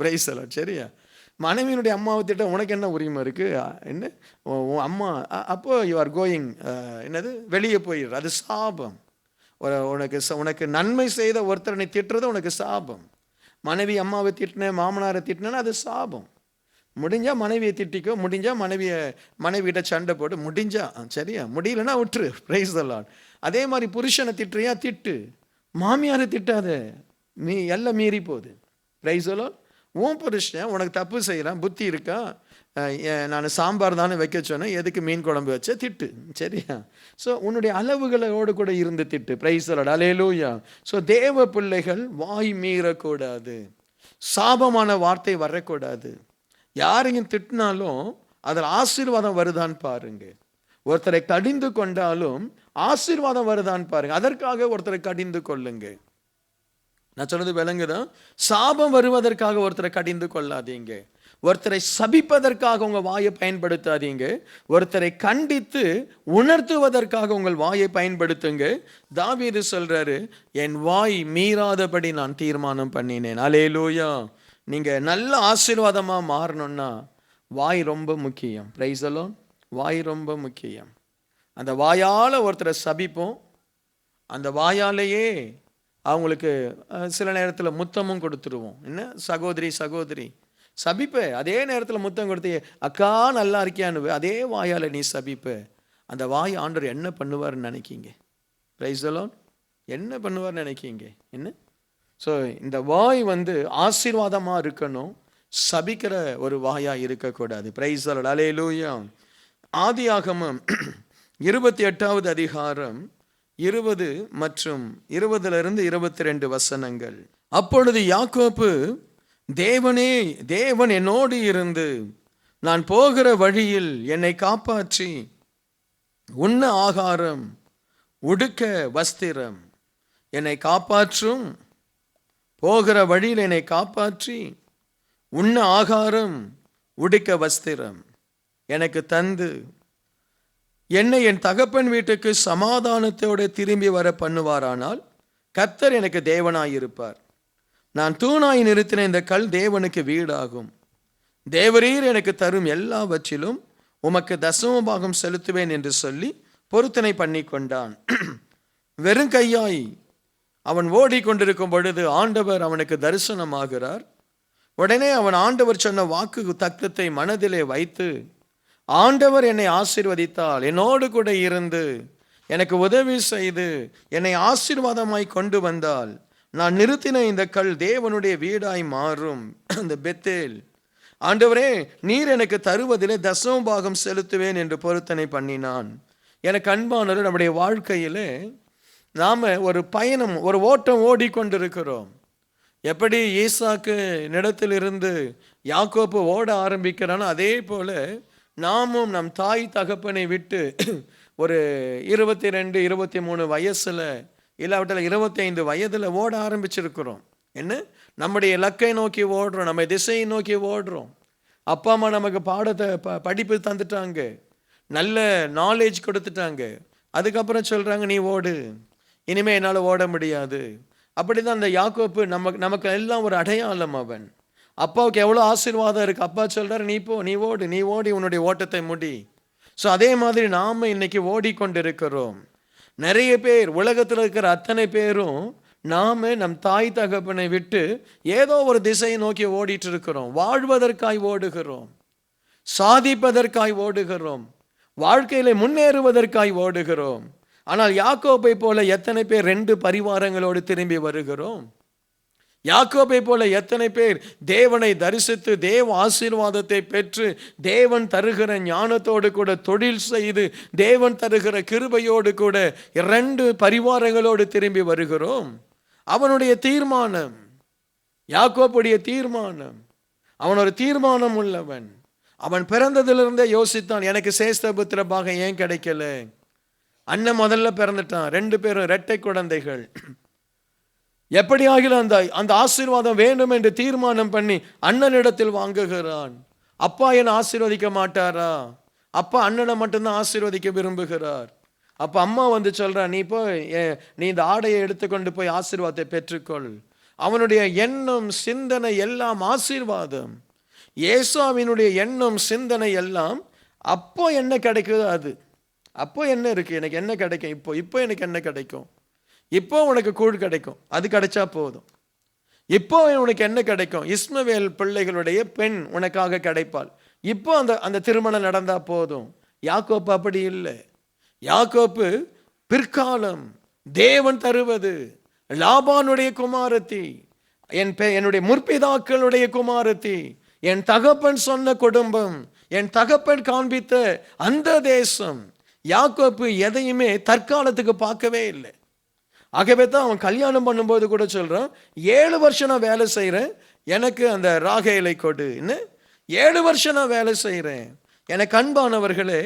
Price the Lord. சரியா? மனைவியினுடைய அம்மாவை திட்ட உனக்கு என்ன உரிமை இருக்குது? என்ன, உன் அம்மா அப்போ யூ ஆர் கோயிங், என்னது, வெளியே போயிடுற, அது சாபம். உனக்கு நன்மை செய்த ஒருத்தரை நீ திட்டுறது உனக்கு சாபம். மனைவி அம்மாவை திட்டினேன், மாமனாரை திட்டினேன்னா அது சாபம். முடிஞ்சால் மனைவியை திட்டிக்கோ, முடிஞ்சால் மனைவிகிட்ட சண்டை போட்டு, முடிஞ்சா சரியா, முடியலன்னா விட்டுரு. Price the Lord. அதே மாதிரி புருஷனை திட்டுறியா, திட்டு. மாமியாரை திட்டாத, எல்லாம் மீறி போகுது. Price the Lord. உன் புருஷன் உனக்கு தப்பு செய்கிறான், புத்தி இருக்கா, நான் சாம்பார் தானே வைக்க சொன்னேன், எதுக்கு மீன் குழம்பு வச்ச, திட்டு. சரியா? ஸோ உன்னுடைய அளவுகளோடு கூட இருந்து திட்டு. Price the lord. Hallelujah. So தேவ பிள்ளைகள் வாய் மீறக்கூடாது, சாபமான வார்த்தை வரக்கூடாது. யாரையும் திட்டினாலும் அதில் ஆசீர்வாதம் வருதான்னு பாருங்க. ஒருத்தரை கடிந்து கொண்டாலும் ஆசீர்வாதம் வருதான்னு பாருங்க. அதற்காக ஒருத்தரை கடிந்து கொள்ளுங்க. நான் சொல்றது விளங்குதான்? சாபம் வருவதற்காக ஒருத்தரை கடிந்து கொள்ளாதீங்க. ஒருத்தரை சபிப்பதற்காக உங்கள் வாயை பயன்படுத்தாதீங்க. ஒருத்தரை கண்டித்து உணர்த்துவதற்காக உங்கள் வாயை பயன்படுத்துங்க. தாவீது சொல்றாரு, என் வாய் மீறாதபடி நான் தீர்மானம் பண்ணினேன். அல்லேலூயா. நீங்கள் நல்ல ஆசீர்வாதமாக மாறணும்னா வாய் ரொம்ப முக்கியம். Price the Lord. வாய் ரொம்ப முக்கியம். அந்த வாயால் ஒருத்தரை சபிப்போம், அந்த வாயாலேயே அவங்களுக்கு சில நேரத்தில் முத்தமும் கொடுத்துருவோம். என்ன சகோதரி சகோதரி சபிப்ப, அதே நேரத்தில் முத்தம் கொடுத்து அக்கா நல்லா இருக்கியான்னு அதே வாயால் நீ சபிப்ப. அந்த வாய் ஆண்டவர் என்ன பண்ணுவார்னு நினைக்கிங்க? Price the lord. என்ன பண்ணுவார்னு நினைக்கிங்க? என்ன? ஸோ இந்த வாய் ஆசீர்வாதமாக இருக்கணும், சபிக்கிற ஒரு வாயாக இருக்கக்கூடாது. Praise the lord. அல்லேலூயா. ஆதியாகமம் 28வது அதிகாரம் 20 மற்றும் 20லிருந்து 22 வசனங்கள். அப்பொழுது யாக்கோப்பு, தேவன் என்னோடு இருந்து நான் போகிற வழியில் என்னை காப்பாற்றி உண்ண ஆகாரம் உடுக்க வஸ்திரம், என்னை காப்பாற்றும், போகிற வழியில் என்னை காப்பாற்றி உண்ண ஆகாரம் உடுக்க வஸ்திரம் எனக்கு தந்து என்னை என் தகப்பன் வீட்டுக்கு சமாதானத்தோடு திரும்பி வர பண்ணுவாரானால் கர்த்தர் எனக்கு தேவனாயிருப்பார். நான் தூணாய் நிறுத்தின இந்த கல் தேவனுக்கு வீடாகும். தேவரீர் எனக்கு தரும் எல்லாவற்றிலும் உமக்கு தசம பாகம் செலுத்துவேன் என்று சொல்லி பொருத்தனை பண்ணி கொண்டான். வெறும் கையாய் அவன் ஓடிக்கொண்டிருக்கும் பொழுது ஆண்டவர் அவனுக்கு தரிசனமாகிறார். உடனே அவன் ஆண்டவர் சொன்ன வாக்கு தத்தத்தை மனதிலே வைத்து, ஆண்டவர் என்னை ஆசீர்வதித்தால், என்னோடு கூட இருந்து எனக்கு உதவி செய்து என்னை ஆசீர்வாதமாய் கொண்டு வந்தால், நான் நிறுத்தின இந்த கல் தேவனுடைய வீடாய் மாறும். அந்த பெத்தேல், ஆண்டவரே நீர் எனக்கு தருவதிலே தசம பாகம் செலுத்துவேன் என்று பொருத்தனை பண்ணினான். எனக்கு அன்பானவர், நம்முடைய வாழ்க்கையிலே நாம் ஒரு பயணம், ஒரு ஓட்டம் ஓடிக்கொண்டிருக்கிறோம். எப்படி ஈசாக்கு நிலத்திலிருந்து யாக்கோப்பு ஓட ஆரம்பிக்கிறானோ அதே போல நாமும் நம் தாய் தகப்பனை விட்டு ஒரு 22, 23 வயசில் இல்லாவிட்டால் 25 வயதில் ஓட ஆரம்பிச்சிருக்கிறோம். என்ன? நம்முடைய இலக்கை நோக்கி ஓடுறோம், நம்ம திசையை நோக்கி ஓடுறோம். அப்பா அம்மா நமக்கு பாடத்தை படிப்பு தந்துட்டாங்க, நல்ல நாலேஜ் கொடுத்துட்டாங்க. அதுக்கப்புறம் சொல்கிறாங்க, நீ ஓடு, இனிமேல் என்னால் ஓட முடியாது. அப்படி தான் அந்த யாக்கோப்பு நமக்கு எல்லாம் ஒரு அடையாளம். அவன் அப்பாவுக்கு எவ்வளோ ஆசீர்வாதம் இருக்குது. அப்பா சொல்கிறார், நீ ஓடி உன்னுடைய ஓட்டத்தை முடி. ஸோ அதே மாதிரி நாம் இன்னைக்கு ஓடிக்கொண்டிருக்கிறோம். நிறைய பேர், உலகத்தில் இருக்கிற அத்தனை பேரும் நாம் நம் தாய் தகப்பனை விட்டு ஏதோ ஒரு திசையை நோக்கி ஓடிட்டு இருக்கிறோம். வாழ்வதற்காய் ஓடுகிறோம், சாதிப்பதற்காய் ஓடுகிறோம், வாழ்க்கையில் முன்னேறுவதற்காய் ஓடுகிறோம். ஆனால் யாக்கோபை போல எத்தனை பேர் 2 பரிவாரங்களோடு திரும்பி வருகிறோம்? யாக்கோபை போல எத்தனை பேர் தேவனை தரிசித்து தேவ ஆசீர்வாதத்தை பெற்று தேவன் தருகிற ஞானத்தோடு கூட தொழில் செய்து தேவன் தருகிற கிருபையோடு கூட 2 பரிவாரங்களோடு திரும்பி வருகிறோம்? அவனுடைய தீர்மானம், யாக்கோபுடைய தீர்மானம், அவன் ஒரு தீர்மானம் உள்ளவன். அவன் பிறந்ததிலிருந்தே யோசித்தான், எனக்கு சேஷ்டபுத்திர பாகம் ஏன் கிடைக்கல? அண்ணன் முதல்ல பிறந்துட்டான், 2 பேரும் இரட்டை குழந்தைகள். எப்படி ஆகிலும் அந்த ஆசீர்வாதம் வேண்டும் என்று தீர்மானம் பண்ணி அண்ணனிடத்தில் வாங்குகிறான். அப்பா என்னை ஆசீர்வதிக்க மாட்டாரா? அப்பா அண்ணனை மட்டும்தான் ஆசீர்வதிக்க விரும்புகிறார். அப்போ அம்மா சொல்றா, நீ இந்த ஆடையை எடுத்துக்கொண்டு போய் ஆசீர்வாதத்தை பெற்றுக்கொள். அவனுடைய எண்ணம் சிந்தனை எல்லாம் ஆசீர்வாதம். ஏசாவினுடைய எண்ணம் சிந்தனை எல்லாம் அப்போ என்ன கிடைக்குதோ அது. அப்போ என்ன இருக்கு, எனக்கு என்ன கிடைக்கும், இப்போ எனக்கு என்ன கிடைக்கும், இப்போ உனக்கு கூழ் கிடைக்கும், அது கிடைச்சா போதும். இப்போ உனக்கு என்ன கிடைக்கும், இஸ்மவேல் பிள்ளைகளுடைய பெண் உனக்காக கிடைப்பாள், இப்போ அந்த திருமணம் நடந்தா போதும். யாக்கோப்பு அப்படி இல்லை. யாக்கோப்பு பிற்காலம் தேவன் தருவது, லாபானுடைய குமாரத்தி, என்னுடைய முற்பிதாக்களுடைய குமாரத்தி, என் தகப்பன் சொன்ன குடும்பம், என் தகப்பன் காண்பித்த அந்த தேசம். யாக்கோப்பு எதையுமே தற்காலத்துக்கு பார்க்கவே இல்லை. ஆகவே தான் அவன் கல்யாணம் பண்ணும்போது கூட சொல்றான், 7 வருஷம் நான் வேலை செய்கிறேன், எனக்கு அந்த ராகேலை கொடு. 7 வருஷம் நான் வேலை செய்கிறேன். எனக்கு அன்பானவர்களே,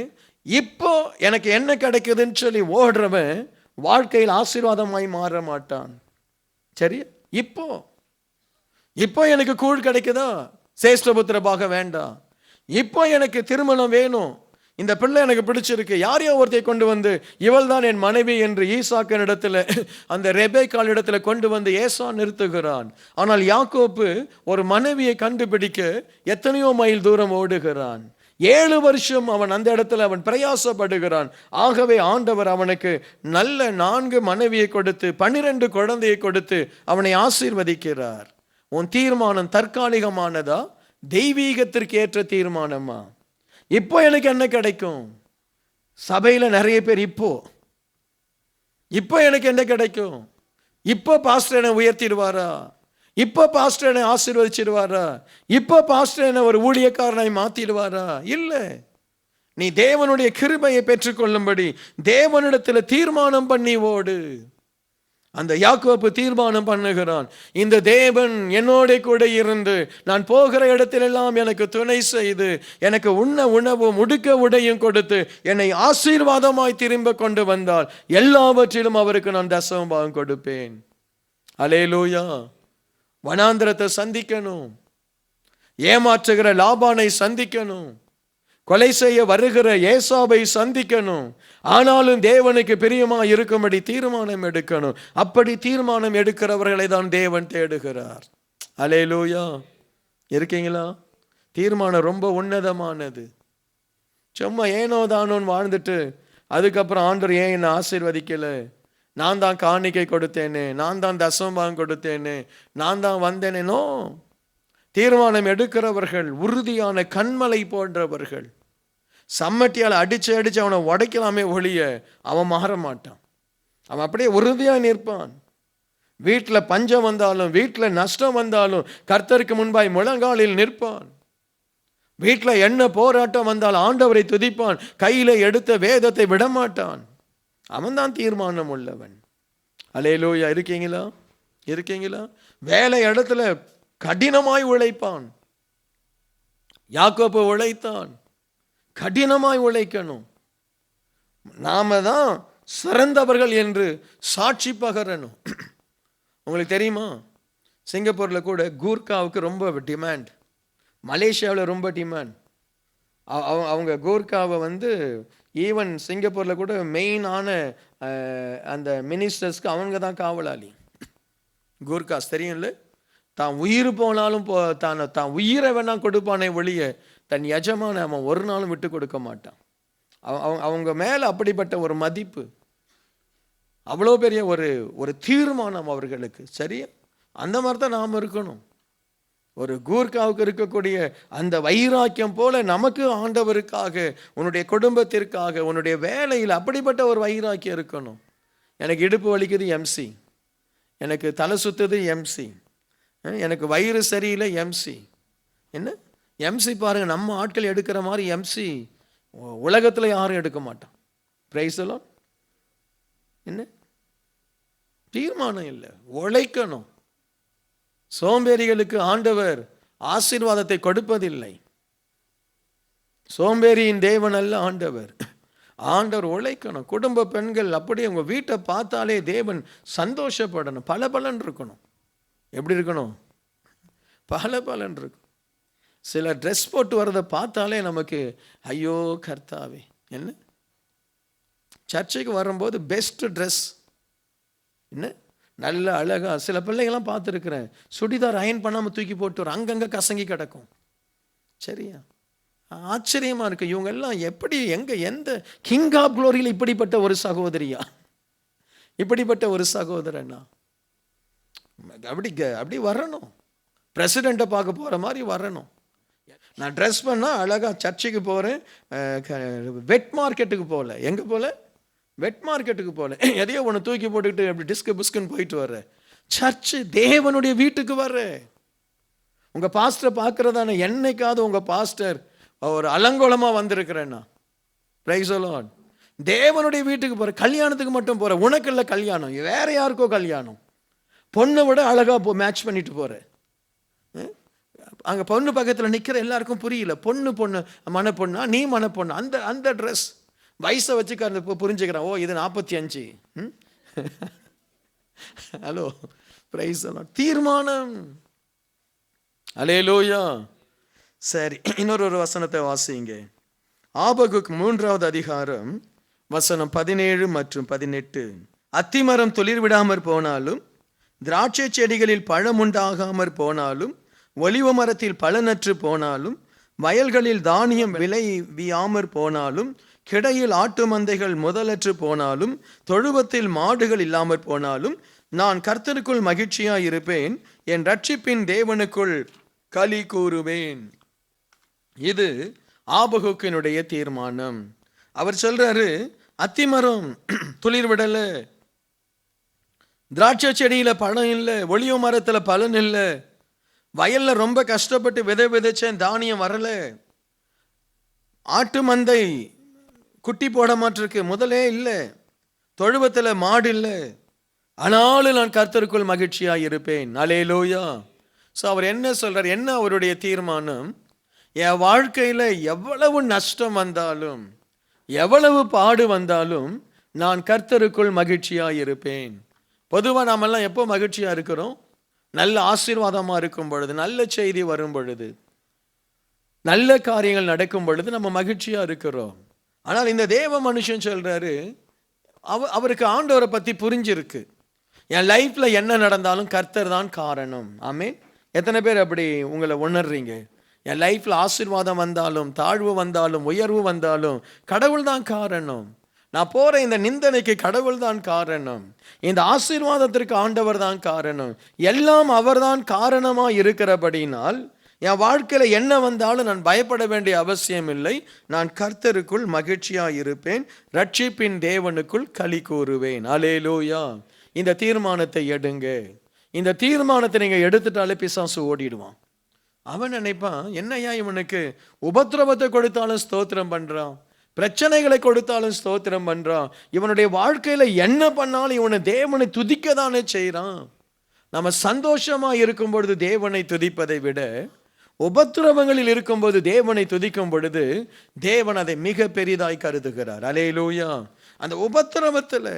இப்போ எனக்கு என்ன கிடைக்குதுன்னு சொல்லி ஓடுறவன் வாழ்க்கையில் ஆசீர்வாதமாய் மாற மாட்டான். சரி, இப்போ எனக்கு கூழ் கிடைக்குதா, சேஷ்டபுத்திர பாகம் வேண்டாம், இப்போ எனக்கு திருமணம் வேணும், இந்த பிள்ளை எனக்கு பிடிச்சிருக்கு, யாரையோ ஒருத்தை கொண்டு வந்து இவள் தான் என் மனைவி என்று ஈசாக்கின் இடத்துல அந்த ரெபேக்காள் இடத்துல கொண்டு வந்து ஏசா நிறுத்துகிறான். ஆனால் யாக்கோப்பு ஒரு மனைவியை கண்டுபிடிக்க எத்தனையோ மைல் தூரம் ஓடுகிறான். 7 வருஷம் அவன் அந்த இடத்துல அவன் பிரயாசப்படுகிறான். ஆகவே ஆண்டவர் அவனுக்கு நல்ல 4 மனைவியை கொடுத்து 12 குழந்தையை கொடுத்து அவனை ஆசீர்வதிக்கிறார். உன் தீர்மானம் தற்காலிகமானதா, தெய்வீகத்திற்கு ஏற்ற தீர்மானமா? இப்போ எனக்கு என்ன கிடைக்கும்? சபையில நிறைய பேர் இப்போ எனக்கு என்ன கிடைக்கும்? இப்போ பாஸ்டர் என்னை உயர்த்திடுவாரா? இப்போ பாஸ்டர் என்னை ஆசீர்வதிச்சிடுவாரா? இப்போ பாஸ்டர் என்னை ஒரு ஊழியக்காரனை மாத்திடுவாரா? இல்லை. நீ தேவனுடைய கிருபையை பெற்றுக்கொள்ளும்படி தேவனிடத்தில் தீர்மானம் பண்ணி ஓடு. அந்த யாக்கோப்பு தீர்மானம் பண்ணுகிறான், இந்த தேவன் என்னோட கூட இருந்து நான் போகிற இடத்திலெல்லாம் எனக்கு துணை செய்து எனக்கு உண்ண உணவும் உடுக்க உடையும் கொடுத்து என்னை ஆசீர்வாதமாய் திரும்ப கொண்டு வந்தால் எல்லாவற்றிலும் அவருக்கு நான் தசமபாகம் கொடுப்பேன். அல்லேலூயா. வனாந்திரத்தை சந்திக்கணும், ஏமாற்றுகிற லாபானை சந்திக்கணும், கொலை செய்ய வருகிற ஏசாவை சந்திக்கணும். ஆனாலும் தேவனுக்கு பிரியமா இருக்கும்படி தீர்மானம் எடுக்கணும். அப்படி தீர்மானம் எடுக்கிறவர்களை தான் தேவன் தேடுகிறார். அல்லேலூயா. இருக்கீங்களா? தீர்மானம் ரொம்ப உன்னதமானது. சும்மா ஏனோ தானோன்னு வாழ்ந்துட்டு அதுக்கப்புறம் ஆண்டவர் ஏன் என்னை ஆசீர்வதிக்கல, நான் தான் காணிக்கை கொடுத்தேனே, நான் தான் தசமபாகம் கொடுத்தேனே, நான் தான் வந்தேனேனோ. தீர்மானம் எடுக்கிறவர்கள் உறுதியான கண்மலை போன்றவர்கள். சம்மட்டியால் அடிச்சு அவனை உடைக்கலாமே ஒழிய அவன் மாற மாட்டான். அவன் அப்படியே உறுதியாக நிற்பான். வீட்டில் பஞ்சம் வந்தாலும் வீட்டில் நஷ்டம் வந்தாலும் கர்த்தருக்கு முன்பாய் முழங்காலில் நிற்பான். வீட்டில் என்ன போராட்டம் வந்தால் ஆண்டவரை துதிப்பான். கையில் எடுத்த வேதத்தை விடமாட்டான். அவன்தான் தீர்மானம் உள்ளவன். அல்லேலூயா. இருக்கீங்களா? வேலை இடத்துல கடினமாய் உழைப்பான். யாக்கோபு உழைத்தான். கடினமாய் உழைக்கணும். நாம தான் சிறந்தவர்கள் என்று சாட்சி பகரணும். உங்களுக்கு தெரியுமா, சிங்கப்பூரில் கூட கூர்காவுக்கு ரொம்ப டிமாண்ட், மலேசியாவில் ரொம்ப டிமாண்ட். அவங்க கூர்காவை ஈவன் சிங்கப்பூரில் கூட மெயினான அந்த மினிஸ்டர்ஸ்க்கு அவங்க தான் காவலாளி. கூர்காஸ் தெரியும்ல, தான் உயிர் போனாலும் தான் உயிரை வேணா கொடுப்பானே ஒழிய தன் எஜமான அவன் ஒரு நாளும் விட்டு கொடுக்க மாட்டான். அவங்க மேலே அப்படிப்பட்ட ஒரு மதிப்பு, அவ்வளோ பெரிய ஒரு தீர்மானம் அவர்களுக்கு. சரியா? அந்த மாதிரி தான் நாம் இருக்கணும். ஒரு கூர்காவுக்கு இருக்கக்கூடிய அந்த வைராக்கியம் போல நமக்கு ஆண்டவருக்காக, உன்னுடைய குடும்பத்திற்காக, உன்னுடைய வேலையில் அப்படிப்பட்ட ஒரு வைராக்கியம் இருக்கணும். எனக்கு இடுப்பு வலிக்குது எம்சி, எனக்கு தலை சுத்துது எம்சி, எனக்கு வயிறு சரியில்லை எம்சி. என்ன எம்சி பாருங்க, நம்ம ஆட்கள் எடுக்கிற மாதிரி எம்சி உலகத்தில் யாரும் எடுக்க மாட்டான். பிரைஸ் எல்லாம் என்ன தீர்மானம் இல்லை, உழைக்கணும். சோம்பேறிகளுக்கு ஆண்டவர் ஆசீர்வாதத்தை கொடுப்பதில்லை. சோம்பேறியின் தேவன் அல்ல ஆண்டவர். ஆண்டவர் உழைக்கணும். குடும்ப பெண்கள் அப்படியே உங்க வீட்டை பார்த்தாலே தேவன் சந்தோஷப்படணும். பல பலன் இருக்கணும். எப்படி இருக்கணும்? பல பலன் இருக்கும். சில ட்ரெஸ் போட்டு வர்றதை பார்த்தாலே நமக்கு ஐயோ கர்த்தாவே. என்ன சர்ச்சைக்கு வரும்போது பெஸ்ட் ட்ரெஸ், என்ன நல்ல அழகா. சில பிள்ளைங்கள்லாம் பார்த்துருக்குறேன், சுடிதார் அயன் பண்ணாமல் தூக்கி போட்டு வரும், அங்கங்கே கசங்கி கிடக்கும். சரியா? ஆச்சரியமா இருக்கு. இவங்க எல்லாம் எப்படி, எந்த கிங் ஆஃப் குளோரியில் இப்படிப்பட்ட ஒரு சகோதரியா, இப்படிப்பட்ட ஒரு சகோதரனா? அப்படி வரணும். பிரசிடெண்ட்டை பார்க்க போகிற மாதிரி வரணும். நான் ட்ரெஸ் பண்ணால் அழகாக சர்ச்சுக்கு போகிறேன், வெட் மார்க்கெட்டுக்கு போகல. எங்கே போகல? வெட் மார்க்கெட்டுக்கு போகல. எதையோ ஒன்று தூக்கி போட்டுக்கிட்டு அப்படி டிஸ்கு புஸ்குன்னு போயிட்டு வர்ற. சர்ச்சு தேவனுடைய வீட்டுக்கு வர்ற. உங்கள் பாஸ்டரை பார்க்குறதான என்னைக்காவது உங்கள் பாஸ்டர் ஒரு அலங்கோலமாக வந்திருக்கிறேன்னா? Price the Lord. தேவனுடைய வீட்டுக்கு போகிற, கல்யாணத்துக்கு மட்டும் போகிற. உனக்கு இல்லை கல்யாணம், வேற யாருக்கோ கல்யாணம். பொண்ணை விட அழகாக மேட்ச் பண்ணிட்டு போகிற. அங்கே பொண்ணு பக்கத்தில் நிற்கிற எல்லாருக்கும் புரியல, பொண்ணு மனப்பொண்ணா, நீ மனப்பொண்ணா. அந்த ட்ரெஸ் வயசை வச்சுக்க புரிஞ்சுக்கிறான். ஓ இது 45. Hello praise the lord. தீர்மானம். அல்லேலூயா. சரி, இன்னொரு வசனத்தை வாசிங்க. ஆபகுக் 3வது அதிகாரம் வசனம் 17 மற்றும் 18. அத்திமரம் துளிர் விடாமற் போனாலும், திராட்சை செடிகளில் பழம் உண்டாகாமற் போனாலும், ஒலிவ மரத்தில் பலனற்று போனாலும், வயல்களில் தானியம் விளைவியாமற் போனாலும், கிடையில் ஆட்டு மந்தைகள் முதலற்று போனாலும், தொழுவத்தில் மாடுகள் இல்லாமற் போனாலும், நான் கர்த்தருக்குள் மகிழ்ச்சியாய் இருப்பேன், என் ரட்சிப்பின் தேவனுக்குள் களி கூறுவேன். இது ஆபகுக்கினுடைய தீர்மானம். அவர் சொல்றாரு, அத்திமரம் துளிர் விடல, திராட்சை செடியில பழம் இல்லை, ஒலிவ மரத்துல பலன் இல்லை, வயல்ல ரொம்ப கஷ்டப்பட்டு விதைச்சேன், தானியம் வரல, ஆட்டு மந்தை குட்டி போட மாட்டிருக்கு, முதலே இல்லை, தொழுவத்துல மாடு இல்லை, ஆனாலும் நான் கர்த்தருக்குள் மகிழ்ச்சியாய் இருப்பேன். அல்லேலூயா. ஸோ அவர் என்ன சொல்றார்? என்ன அவருடைய தீர்மானம்? என் வாழ்க்கையில எவ்வளவு நஷ்டம் வந்தாலும், எவ்வளவு பாடு வந்தாலும், நான் கர்த்தருக்குள் மகிழ்ச்சியாய் இருப்பேன். பொதுவாக நாமெல்லாம் எப்போ மகிழ்ச்சியா இருக்கிறோம்? நல்ல ஆசீர்வாதமா இருக்கும் பொழுது, நல்ல செய்தி வரும் பொழுது, நல்ல காரியங்கள் நடக்கும் பொழுது நம்ம மகிழ்ச்சியா இருக்கிறோம். ஆனால் இந்த தேவ மனுஷன் சொல்றாரு, அவருக்கு ஆண்டவரை பத்தி புரிஞ்சிருக்கு. என் லைஃப்ல என்ன நடந்தாலும் கர்த்தர் தான் காரணம். ஆமென். எத்தனை பேர் அப்படி உங்களை உணர்றீங்க? என் லைஃப்ல ஆசீர்வாதம் வந்தாலும், தாழ்வு வந்தாலும், உயர்வு வந்தாலும் கடவுள் தான் காரணம். நான் போற இந்த நிந்தனைக்கு கடவுள் தான் காரணம். இந்த ஆசீர்வாதத்திற்கு ஆண்டவர் தான் காரணம். எல்லாம் அவர்தான் காரணமா இருக்கிறபடினால் என் வாழ்க்கையில என்ன வந்தாலும் நான் பயப்பட வேண்டிய அவசியம் இல்லை. நான் கர்த்தருக்குள் மகிழ்ச்சியா இருப்பேன், ரட்சிப்பின் தேவனுக்குள் களி கூறுவேன். அல்லேலூயா. இந்த தீர்மானத்தை எடுங்க. இந்த தீர்மானத்தை நீங்க எடுத்துட்டாலே பிசாசு ஓடிடுவான். அவன் நினைப்பான், என்னையா இவனுக்கு உபத்திரவத்தை கொடுத்தாலும் ஸ்தோத்திரம் பண்றான், பிரச்சனைகளை கொடுத்தாலும் ஸ்தோத்திரம் பண்றான், இவனுடைய வாழ்க்கையில என்ன பண்ணாலும் இவனை தேவனை துதிக்க தானே செய்யறான். நம்ம சந்தோஷமா இருக்கும் பொழுது தேவனை துதிப்பதை விட, உபத்திரவங்களில் இருக்கும்போது தேவனை துதிக்கும் பொழுது தேவன் அதை மிக பெரிதாய் கருதுகிறார். அல்லேலூயா. அந்த உபத்திரவத்துல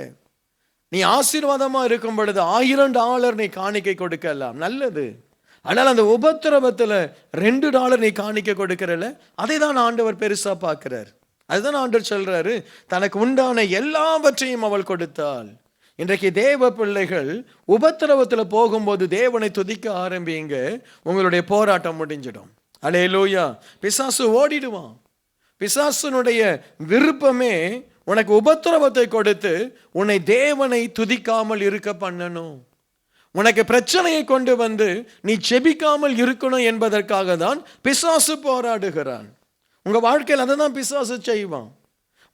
நீ ஆசீர்வாதமா இருக்கும் பொழுது $1000 நீ காணிக்கை கொடுக்கலாம், நல்லது. ஆனால் அந்த உபத்திரவத்துல $2 நீ காணிக்கை கொடுக்கிறல, அதை தான் ஆண்டவர் பெருசா பார்க்கிறார். அதுதான் ஆண்டவர் சொல்றாரு, தனக்கு உண்டான எல்லாவற்றையும் அவள் கொடுத்தாள். இன்றைக்கு தேவ பிள்ளைகள் உபத்திரவத்துல போகும்போது தேவனை துதிக்க ஆரம்பிங்க, உங்களுடைய போராட்டம் முடிஞ்சிடும். அல்லேலூயா. பிசாசு ஓடிடுவான். பிசாசுனுடைய விருப்பமே உனக்கு உபத்திரவத்தை கொடுத்து உன்னை தேவனை துதிக்காமல் இருக்க பண்ணணும். உனக்கு பிரச்சனையை கொண்டு வந்து நீ ஜெபிக்காமல் இருக்கணும் என்பதற்காக தான் பிசாசு போராடுகிறான். உங்க வாழ்க்கையில் அதை தான் பிசாசு செய்வான்.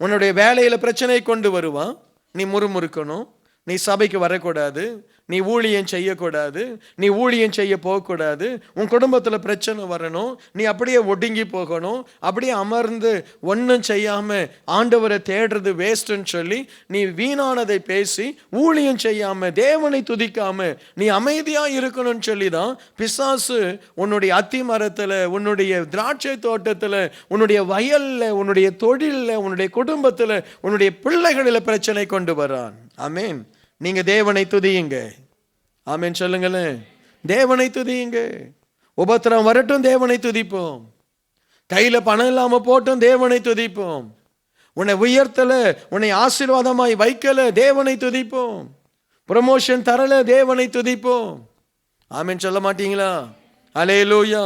உன்னுடைய வேலையில பிரச்சனையை கொண்டு வருவான். நீ முறுமுறுக்கணும், நீ சபைக்கு வரக்கூடாது, நீ ஊழியம் செய்யக்கூடாது, நீ ஊழியம் செய்ய போகக்கூடாது, உன் குடும்பத்தில் பிரச்சனை வரணும், நீ அப்படியே ஒடுங்கி போகணும், அப்படியே அமர்ந்து ஒன்றும் செய்யாம ஆண்டவரை தேடுறது வேஸ்ட்ன்னு சொல்லி நீ வீணானதை பேசி ஊழியம் செய்யாம தேவனை துதிக்காம நீ அமைதியா இருக்கணும்னு சொல்லி தான் பிசாசு உன்னுடைய அத்தி மரத்துல, உன்னுடைய திராட்சை தோட்டத்துல, உன்னுடைய வயல்ல, உன்னுடைய தொழில்ல, உன்னுடைய குடும்பத்துல, உன்னுடைய பிள்ளைகளில் பிரச்சனை கொண்டு வரான். ஆமென். நீங்க தேவனை துதியுங்க. ஆமென் சொல்லுங்களேன். தேவனை துதியுங்க. உபத்திரம் வரட்டும், தேவனை துதிப்போம். கையில பணம் இல்லாம போட்டும் தேவனை துதிப்போம். உன்னை உயர்த்தல, உன்னை ஆசீர்வாதமாய் வைக்கல, தேவனை துதிப்போம். ப்ரமோஷன் தரல, தேவனை துதிப்போம். ஆமென் சொல்ல மாட்டீங்களா? அல்லேலூயா.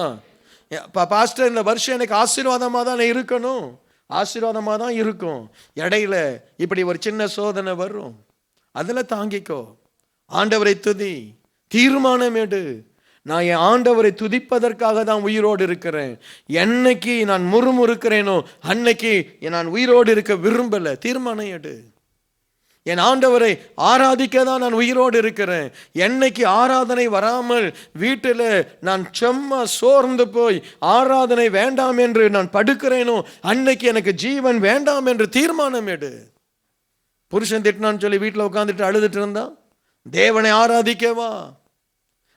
பாஸ்டர், இந்த வருஷம் எனக்கு ஆசீர்வாதமா தான் இருக்கணும், ஆசீர்வாதமா தான் இருக்கும். இடையில இப்படி ஒரு சின்ன சோதனை வரும், அதில் தாங்கிக்கோ. ஆண்டவரை துதி, தீர்மானம் எடு. நான் என் ஆண்டவரை துதிப்பதற்காக தான் உயிரோடு இருக்கிறேன். என்னைக்கு நான் முறுமுறுக்கிறேனோ அன்னைக்கு நான் உயிரோடு இருக்க விரும்பல. தீர்மானம் எடு. என் ஆண்டவரை ஆராதிக்க தான் நான் உயிரோடு இருக்கிறேன். என்னைக்கு ஆராதனை வராமல் வீட்டில் நான் செம்ம சோர்ந்து போய் ஆராதனை வேண்டாம் என்று நான் படுக்கிறேனோ அன்னைக்கு எனக்கு ஜீவன் வேண்டாம் என்று தீர்மானம் எடு. புருஷன் திட்டினான்னு சொல்லி வீட்டில் உட்காந்துட்டு அழுதுட்டு இருந்தா தேவனை ஆராதிக்கவா?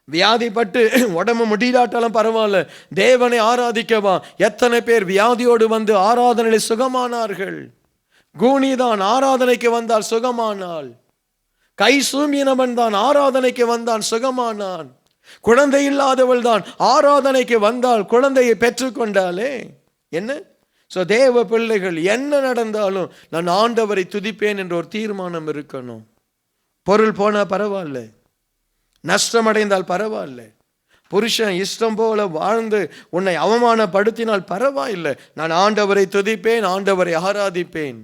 வியாதிப்பட்டு உடம்பு முடியாட்டாலும் பரவாயில்ல, தேவனை ஆராதிக்கவா? எத்தனை பேர் வியாதியோடு வந்து ஆராதனையில் சுகமானார்கள். கூனிதான் ஆராதனைக்கு வந்தால் சுகமானாள். கை சூம்பினவன் தான் ஆராதனைக்கு வந்தான், சுகமானான். குழந்தை இல்லாதவள் தான் ஆராதனைக்கு வந்தால் குழந்தையை பெற்றுக்கொண்டாலே என்ன? ஸோ தேவ பிள்ளைகள் என்ன நடந்தாலும் நான் ஆண்டவரை துதிப்பேன் என்ற ஒரு தீர்மானம் இருக்கணும். பொருள் போனால் பரவாயில்ல, நஷ்டமடைந்தால் பரவாயில்ல, புருஷன் இஷ்டம் போல வாழ்ந்து உன்னை அவமானப்படுத்தினால் பரவாயில்லை, நான் ஆண்டவரை துதிப்பேன், ஆண்டவரை ஆராதிப்பேன்.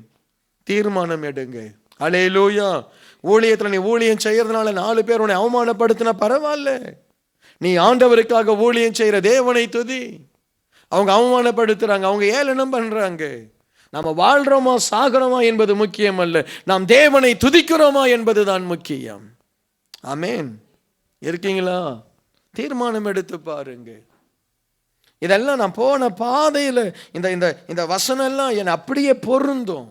தீர்மானம் எடுங்க. அல்லேலூயா. ஊழியத்தில் நீ ஊழியம் செய்யறதுனால 4 பேர் உன்னை அவமானப்படுத்தினா பரவாயில்ல, நீ ஆண்டவருக்காக ஊழியம் செய்கிற தேவனை துதி. அவங்க அவமானப்படுத்துறாங்க, அவங்க ஏளனம் பண்றாங்க. நம்ம வாழ்றோமா சாகிறோமா என்பது முக்கியம் அல்ல, நாம் தேவனை துதிக்கிறோமா என்பதுதான் முக்கியம். ஆமென். இருக்கீங்களா? தீர்மானம் எடுத்து பாருங்க. இதெல்லாம் நான் போன பாதையில் இந்த வசனம் எல்லாம் என்னை அப்படியே பொருந்தும்.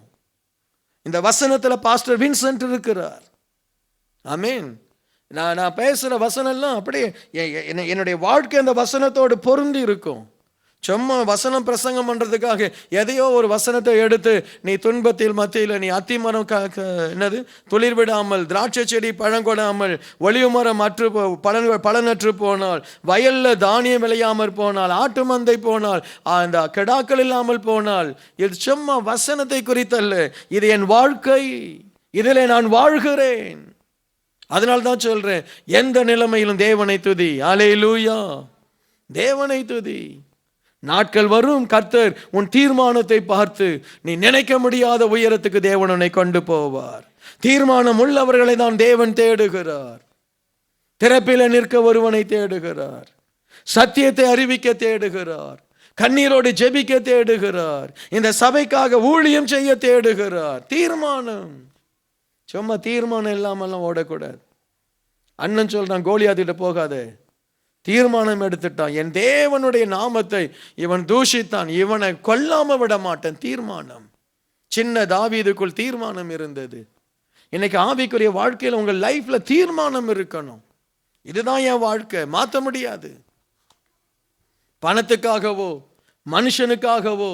இந்த வசனத்தில் பாஸ்டர் வின்சென்ட் இருக்கிறார். ஆமென். நான் பேசுகிற வசனம் எல்லாம் அப்படியே என்னுடைய வாழ்க்கை அந்த வசனத்தோடு பொருந்தி இருக்கும். சும்மா வசனம் பிரசங்கம் பண்ணுறதுக்காக எதையோ ஒரு வசனத்தை எடுத்து நீ துன்பத்தில் மத்தியில் நீ அத்திமரம் என்னது துளிர் விடாமல், திராட்சை செடி பழங்கொடாமல், ஒலிவு மரம் பலனற்று போனால், வயலில் தானியம் விளையாமல் போனால், ஆட்டு மந்தை போனால், அந்த கிடாக்கள் இல்லாமல் போனால், இது சும்மா வசனத்தை குறித்தல்ல, இது என் வாழ்க்கை, இதில் நான் வாழ்கிறேன். அதனால தான் சொல்றேன், எந்த நிலைமையிலும் தேவனை துதி. அல்லேலூயா. தேவனை துதி. நாட்கள் வரும், கர்த்தர் உன் தீர்மானத்தை பார்த்து நீ நினைக்க முடியாத உயரத்துக்கு தேவன் உன்னை கொண்டு போவார். தீர்மானம் உள்ளவர்களை தான் தேவன் தேடுகிறார். திறப்பில நிற்க ஒருவனை தேடுகிறார். சத்தியத்தை அறிவிக்க தேடுகிறார். கண்ணீரோடு ஜெபிக்க தேடுகிறார். இந்த சபைக்காக ஊழியம் செய்ய தேடுகிறார். தீர்மானம். சும்மா தீர்மானம் இல்லாமல்லாம் ஓடக்கூடாது. அண்ணன் சொல்றான், கோலியாத்திட்ட போகாதே. தீர்மானம் எடுத்துட்டான், என் தேவனுடைய நாமத்தை இவன் தூஷித்தான், இவனை கொல்லாம விட மாட்டேன். தீர்மானம். சின்ன தாவீதுக்குள் தீர்மானம் இருந்தது. இன்னைக்கு ஆவிக்குரிய வாழ்க்கையில் உங்கள் லைஃப்ல தீர்மானம் இருக்கணும். இதுதான் என் வாழ்க்கை, மாற்ற முடியாது. பணத்துக்காகவோ, மனுஷனுக்காகவோ,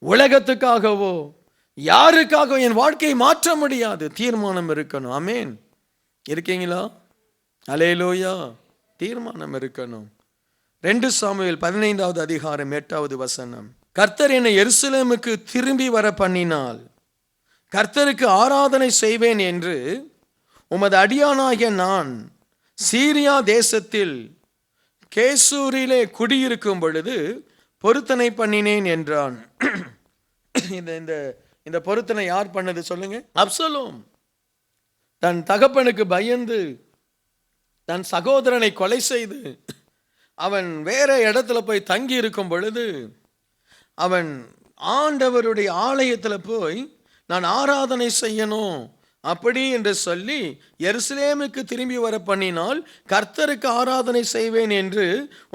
உலகத்துக்காகவோ, யாருக்காக என் வாழ்க்கையை மாற்ற முடியாது. தீர்மானம் இருக்கணும். ஆமென். இருக்கீங்களா? அல்லேலூயா. தீர்மானம் இருக்கணும். 2 சாமுவேல் 15வது அதிகாரம் 8வது வசனம். கர்த்தர் என்னை எருசலேமுக்கு திரும்பி வர பண்ணினால் கர்த்தருக்கு ஆராதனை செய்வேன் என்று உமது அடியானாகிய நான் சீரியா தேசத்தில் கேசூரிலே குடியிருக்கும் பொழுது பொருத்தனை பண்ணினேன் என்றான். இந்த பொருத்தனை யார் பண்ணது சொல்லுங்க? அப்சலோம். தன் தகப்பனுக்கு பயந்து தன் சகோதரனை கொலை செய்து அவன் வேற இடத்துல போய் தங்கி இருக்கும் பொழுது அவன் ஆண்டவருடைய ஆலயத்தில் போய் நான் ஆராதனை செய்யணும் அப்படி என்று சொல்லி எருசலேமுக்கு திரும்பி வர பண்ணினால் கர்த்தருக்கு ஆராதனை செய்வேன் என்று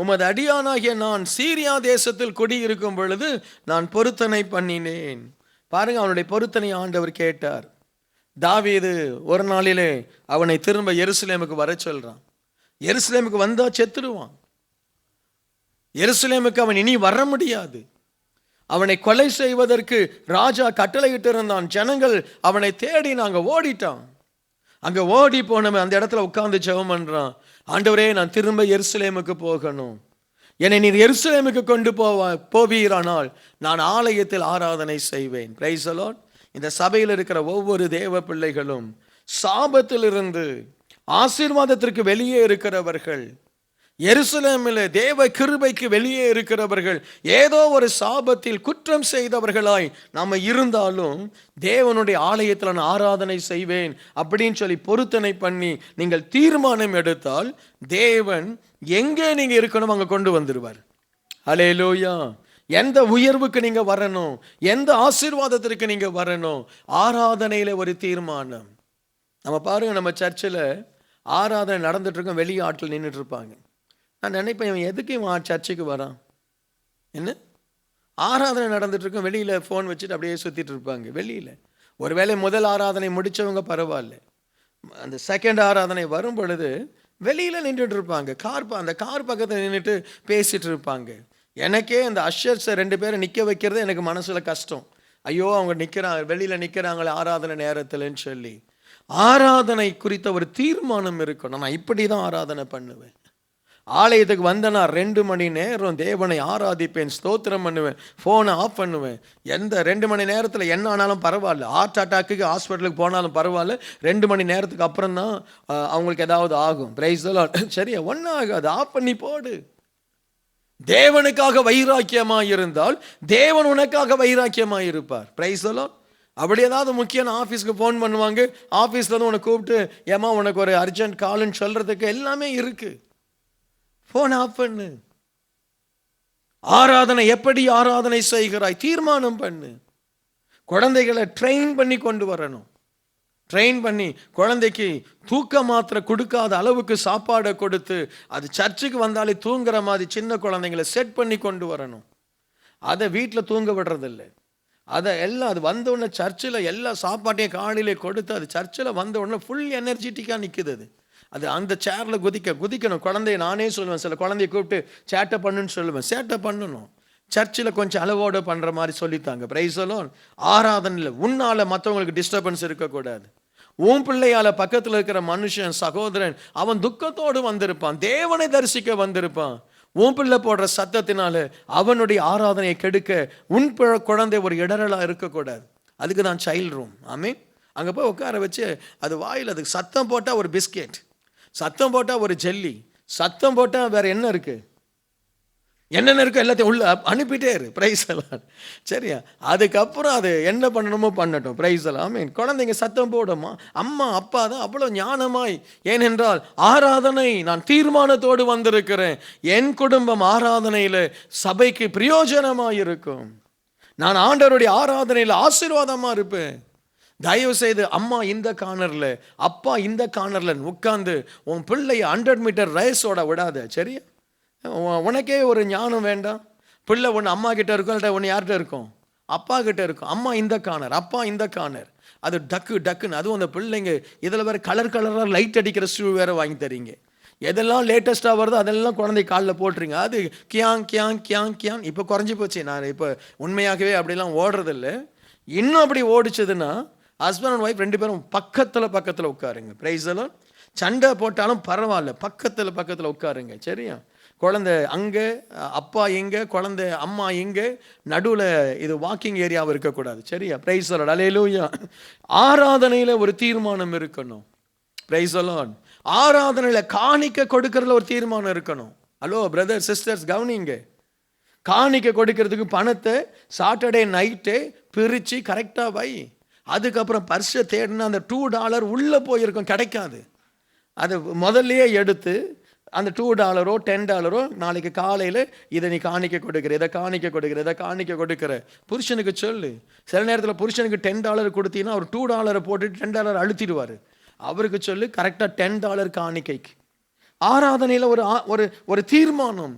உமது அடியானாகிய நான் சீரியா தேசத்தில் குடியிருக்கும் பொழுது நான் பொருத்தனை பண்ணினேன். பாருங்க, அவனுடைய பொருத்தனை ஆண்டவர் கேட்டார். தாவீது ஒரு நாளிலே அவனை திரும்ப எருசலேமுக்கு வர சொல்றான். எருசலேமுக்கு வந்தா செத்துருவான். எருசலேமுக்கு அவன் இனி வர முடியாது. அவனை கொலை செய்வதற்கு ராஜா கட்டளையிட்டு இருந்தான். ஜனங்கள் அவனை தேடி நாங்க ஓடிட்டான். அங்க ஓடி போனவன் அந்த இடத்துல உட்கார்ந்து ஜெபம் பண்றான். ஆண்டவரே, நான் திரும்ப எருசலேமுக்கு போகணும். என்னை நீர் எருசலேமுக்கு கொண்டு போவீரானால் நான் ஆலயத்தில் ஆராதனை செய்வேன். Price the Lord. இந்த சபையில் இருக்கிற ஒவ்வொரு தேவ பிள்ளைகளும் சாபத்திலிருந்து ஆசீர்வாதத்திற்கு வெளியே இருக்கிறவர்கள், எருசலேமில் தேவ கிருபைக்கு வெளியே இருக்கிறவர்கள், ஏதோ ஒரு சாபத்தில் குற்றம் செய்தவர்களாய் நாம இருந்தாலும் தேவனுடைய ஆலயத்தில் நான் ஆராதனை செய்வேன் அப்படின்னு சொல்லி பொருத்தனை பண்ணி நீங்கள் தீர்மானம் எடுத்தால் தேவன் எங்கே நீங்க இருக்கணும் அங்க கொண்டு வந்துடுவார். அல்லேலூயா. எந்த உயர்வுக்கு நீங்க வரணும், எந்த ஆசீர்வாதத்திற்கு நீங்க வரணும், ஆராதனையில ஒரு தீர்மானம். நம்ம பாருங்க, நம்ம சர்ச்சில் ஆராதனை நடந்துட்டு இருக்கோம், வெளியே ஆட்கள் நின்றுட்டு இருப்பாங்க. நான் நினைப்பேன், இவன் எதுக்கு இவன் சர்ச்சுக்கு வரான்? என்ன ஆராதனை நடந்துட்டு இருக்கோம், வெளியில ஃபோன் வச்சுட்டு அப்படியே சுத்திட்டு இருப்பாங்க வெளியில. ஒருவேளை முதல் ஆராதனை முடிச்சவங்க பரவாயில்ல, அந்த செகண்ட் ஆராதனை வரும் பொழுது வெளியில நின்றுட்டு இருப்பாங்க. அந்த கார் பக்கத்தில் நின்றுட்டு பேசிட்டு இருப்பாங்க. எனக்கே அந்த அஷர்ஸை 2 பேரை நிற்க வைக்கிறது எனக்கு மனசுல கஷ்டம். ஐயோ, அவங்க நிற்கிறாங்க, வெளியில நிற்கிறாங்களே ஆராதனை நேரத்துலன்னு சொல்லி. ஆராதனை குறித்த ஒரு தீர்மானம் இருக்கணும். நான் இப்படி தான் ஆராதனை பண்ணுவேன். ஆலயத்துக்கு வந்தேன்னா 2 மணி நேரம் தேவனை ஆராதிப்பேன், ஸ்தோத்திரம் பண்ணுவேன், ஃபோனை ஆஃப் பண்ணுவேன். எந்த 2 மணி நேரத்தில் என்ன ஆனாலும் பரவாயில்ல, ஹார்ட் அட்டாக்கு ஹாஸ்பிட்டலுக்கு போனாலும் பரவாயில்ல, 2 மணி நேரத்துக்கு அப்புறம் தான் அவங்களுக்கு ஏதாவது ஆகும். Price the Lord. சரியா, ஒன்றும் ஆகாது, ஆஃப் பண்ணி போடு. தேவனுக்காக வைராக்கியமாக இருந்தால் தேவன் உனக்காக வைராக்கியமாக இருப்பார். Price the Lord. அப்படி ஏதாவது முக்கியம் ஆஃபீஸ்க்கு ஃபோன் பண்ணுவாங்க, ஆஃபீஸ்லேருந்து உனக்கு கூப்பிட்டு ஏமா உனக்கு ஒரு அர்ஜென்ட் கால்னு சொல்கிறதுக்கு எல்லாமே இருக்குது. ஃபோன் ஆஃப் பண்ணு. ஆராதனை எப்படி ஆராதனை செய்கிறாய் தீர்மானம் பண்ணு. குழந்தைகளை ட்ரெயின் பண்ணி கொண்டு வரணும். ட்ரெயின் பண்ணி குழந்தைக்கு தூக்க மாத்திரை கொடுக்காத அளவுக்கு சாப்பாடை கொடுத்து அது சர்ச்சுக்கு வந்தாலே தூங்குற மாதிரி சின்ன குழந்தைங்களை செட் பண்ணி கொண்டு வரணும். அதை வீட்டில் தூங்க விடுறதில்லை. அதை எல்லாம் அது வந்தவுடனே சர்ச்சில் எல்லா சாப்பாட்டையும் காலையிலே கொடுத்து அது சர்ச்சில் வந்தவுடனே ஃபுல் எனர்ஜெட்டிக்காக நிற்குது. அது அந்த சேரில் குதிக்கணும். குழந்தைய நானே சொல்லுவேன், சில குழந்தைய கூப்பிட்டு சேட்டை பண்ணுன்னு சொல்லுவேன். சேட்டை பண்ணணும். சர்ச்சில் கொஞ்சம் அளவோடு பண்ணுற மாதிரி சொல்லித்தாங்க. Price the Lord. ஆராதனையில் உன்னால் மற்றவங்களுக்கு டிஸ்டர்பன்ஸ் இருக்கக்கூடாது. உன் பிள்ளையால் பக்கத்தில் இருக்கிற மனுஷன் சகோதரன் அவன் துக்கத்தோடு வந்திருப்பான், தேவனை தரிசிக்க வந்திருப்பான். உன் பிள்ளை போடுற சத்தத்தினால அவனுடைய ஆராதனையை கெடுக்க உன் குழந்தை ஒரு இடரலாக இருக்கக்கூடாது. அதுக்கு தான் சைல்ட் ரூம். ஆமே, அங்கே போய் உட்கார வச்சு அது வாயில் அதுக்கு சத்தம் போட்டால் ஒரு பிஸ்கெட், சத்தம் போட்டால் ஒரு ஜெல்லி, சத்தம் போட்டால் வேற என்ன இருக்குது, என்னென்ன இருக்கோ எல்லாத்தையும் உள்ள அனுப்பிட்டே இரு. பிரைஸ் எல்லாம். சரியா, அதுக்கப்புறம் அது என்ன பண்ணணுமோ பண்ணட்டும். பிரைஸ் எல்லாம். ஆமீன். குழந்தைங்க சத்தம் போடுமா, அம்மா அப்பா தான் அவ்வளோ ஞானமாய். ஏனென்றால் ஆராதனை நான் தீர்மானத்தோடு வந்திருக்கிறேன். என் குடும்பம் ஆராதனையில் சபைக்கு பிரயோஜனமாக இருக்கும். நான் ஆண்டவருடைய ஆராதனையில் ஆசீர்வாதமாக இருப்பேன். தயவு செய்து அம்மா இந்த கார்னரில் அப்பா இந்த கார்னரில் உட்காந்து உன் பிள்ளைய 100 மீட்டர் ரேஸோட விடாத. சரியா, உனக்கே ஒரு ஞானம் வேண்டாம். பிள்ளை ஒன்று அம்மா கிட்ட இருக்கும், இல்லை ஒன்று யார்கிட்ட இருக்கும், அப்பா கிட்ட இருக்கும். அம்மா இந்த கார்னர், அப்பா இந்த கார்னர். அது டக்குன்னு. அதுவும் அந்த பிள்ளைங்க இதில் வேறு கலராக லைட் அடிக்கிற ஷூ வேறு வாங்கி தரீங்க. எதெல்லாம் லேட்டஸ்ட்டாக வருதோ அதெல்லாம் குழந்தை காலில் போட்டுருங்க. அது கியாங். இப்போ குறைஞ்சி போச்சு. நான் இப்போ உண்மையாகவே அப்படிலாம் ஓடுறதில்லை. இன்னும் அப்படி ஓடிச்சதுன்னா ஹஸ்பண்ட் அண்ட் ஒய்ஃப் 2 பேரும் பக்கத்தில் உட்காருங்க. பிரைஸ் எல்லாம். சண்டை போட்டாலும் பரவாயில்ல, பக்கத்தில் உட்காருங்க. சரியா, குழந்தை அங்கே, அப்பா எங்கே, குழந்தை அம்மா எங்கே, நடுவில் இது வாக்கிங் ஏரியாவும் இருக்கக்கூடாது. சரியா, பிரைஸ் தி லார்ட். அல்லேலூயா. ஆராதனையில் ஒரு தீர்மானம் இருக்கணும். Price the Lord. ஆராதனையில் காணிக்க கொடுக்கறதுல ஒரு தீர்மானம் இருக்கணும். ஹலோ பிரதர் சிஸ்டர்ஸ், கவனிங்க. காணிக்க கொடுக்கறதுக்கு பணத்தை சாட்டர்டே நைட்டே பிரித்து கரெக்டாக வை. அதுக்கப்புறம் பர்ஸை தேடினா அந்த $2 உள்ளே போயிருக்கும், கிடைக்காது. அது முதல்லையே எடுத்து அந்த $2 $10 நாளைக்கு காலையில் இதை நீ காணிக்க கொடுக்குற, இதை காணிக்க கொடுக்குற புருஷனுக்கு சொல்லு. சில நேரத்தில் புருஷனுக்கு $10 கொடுத்தீங்கன்னா அவர் $2 போட்டுட்டு $10 அழுத்திடுவார். அவருக்கு சொல்லு கரெக்டாக $10 காணிக்கைக்கு. ஆராதனையில் ஒரு தீர்மானம்.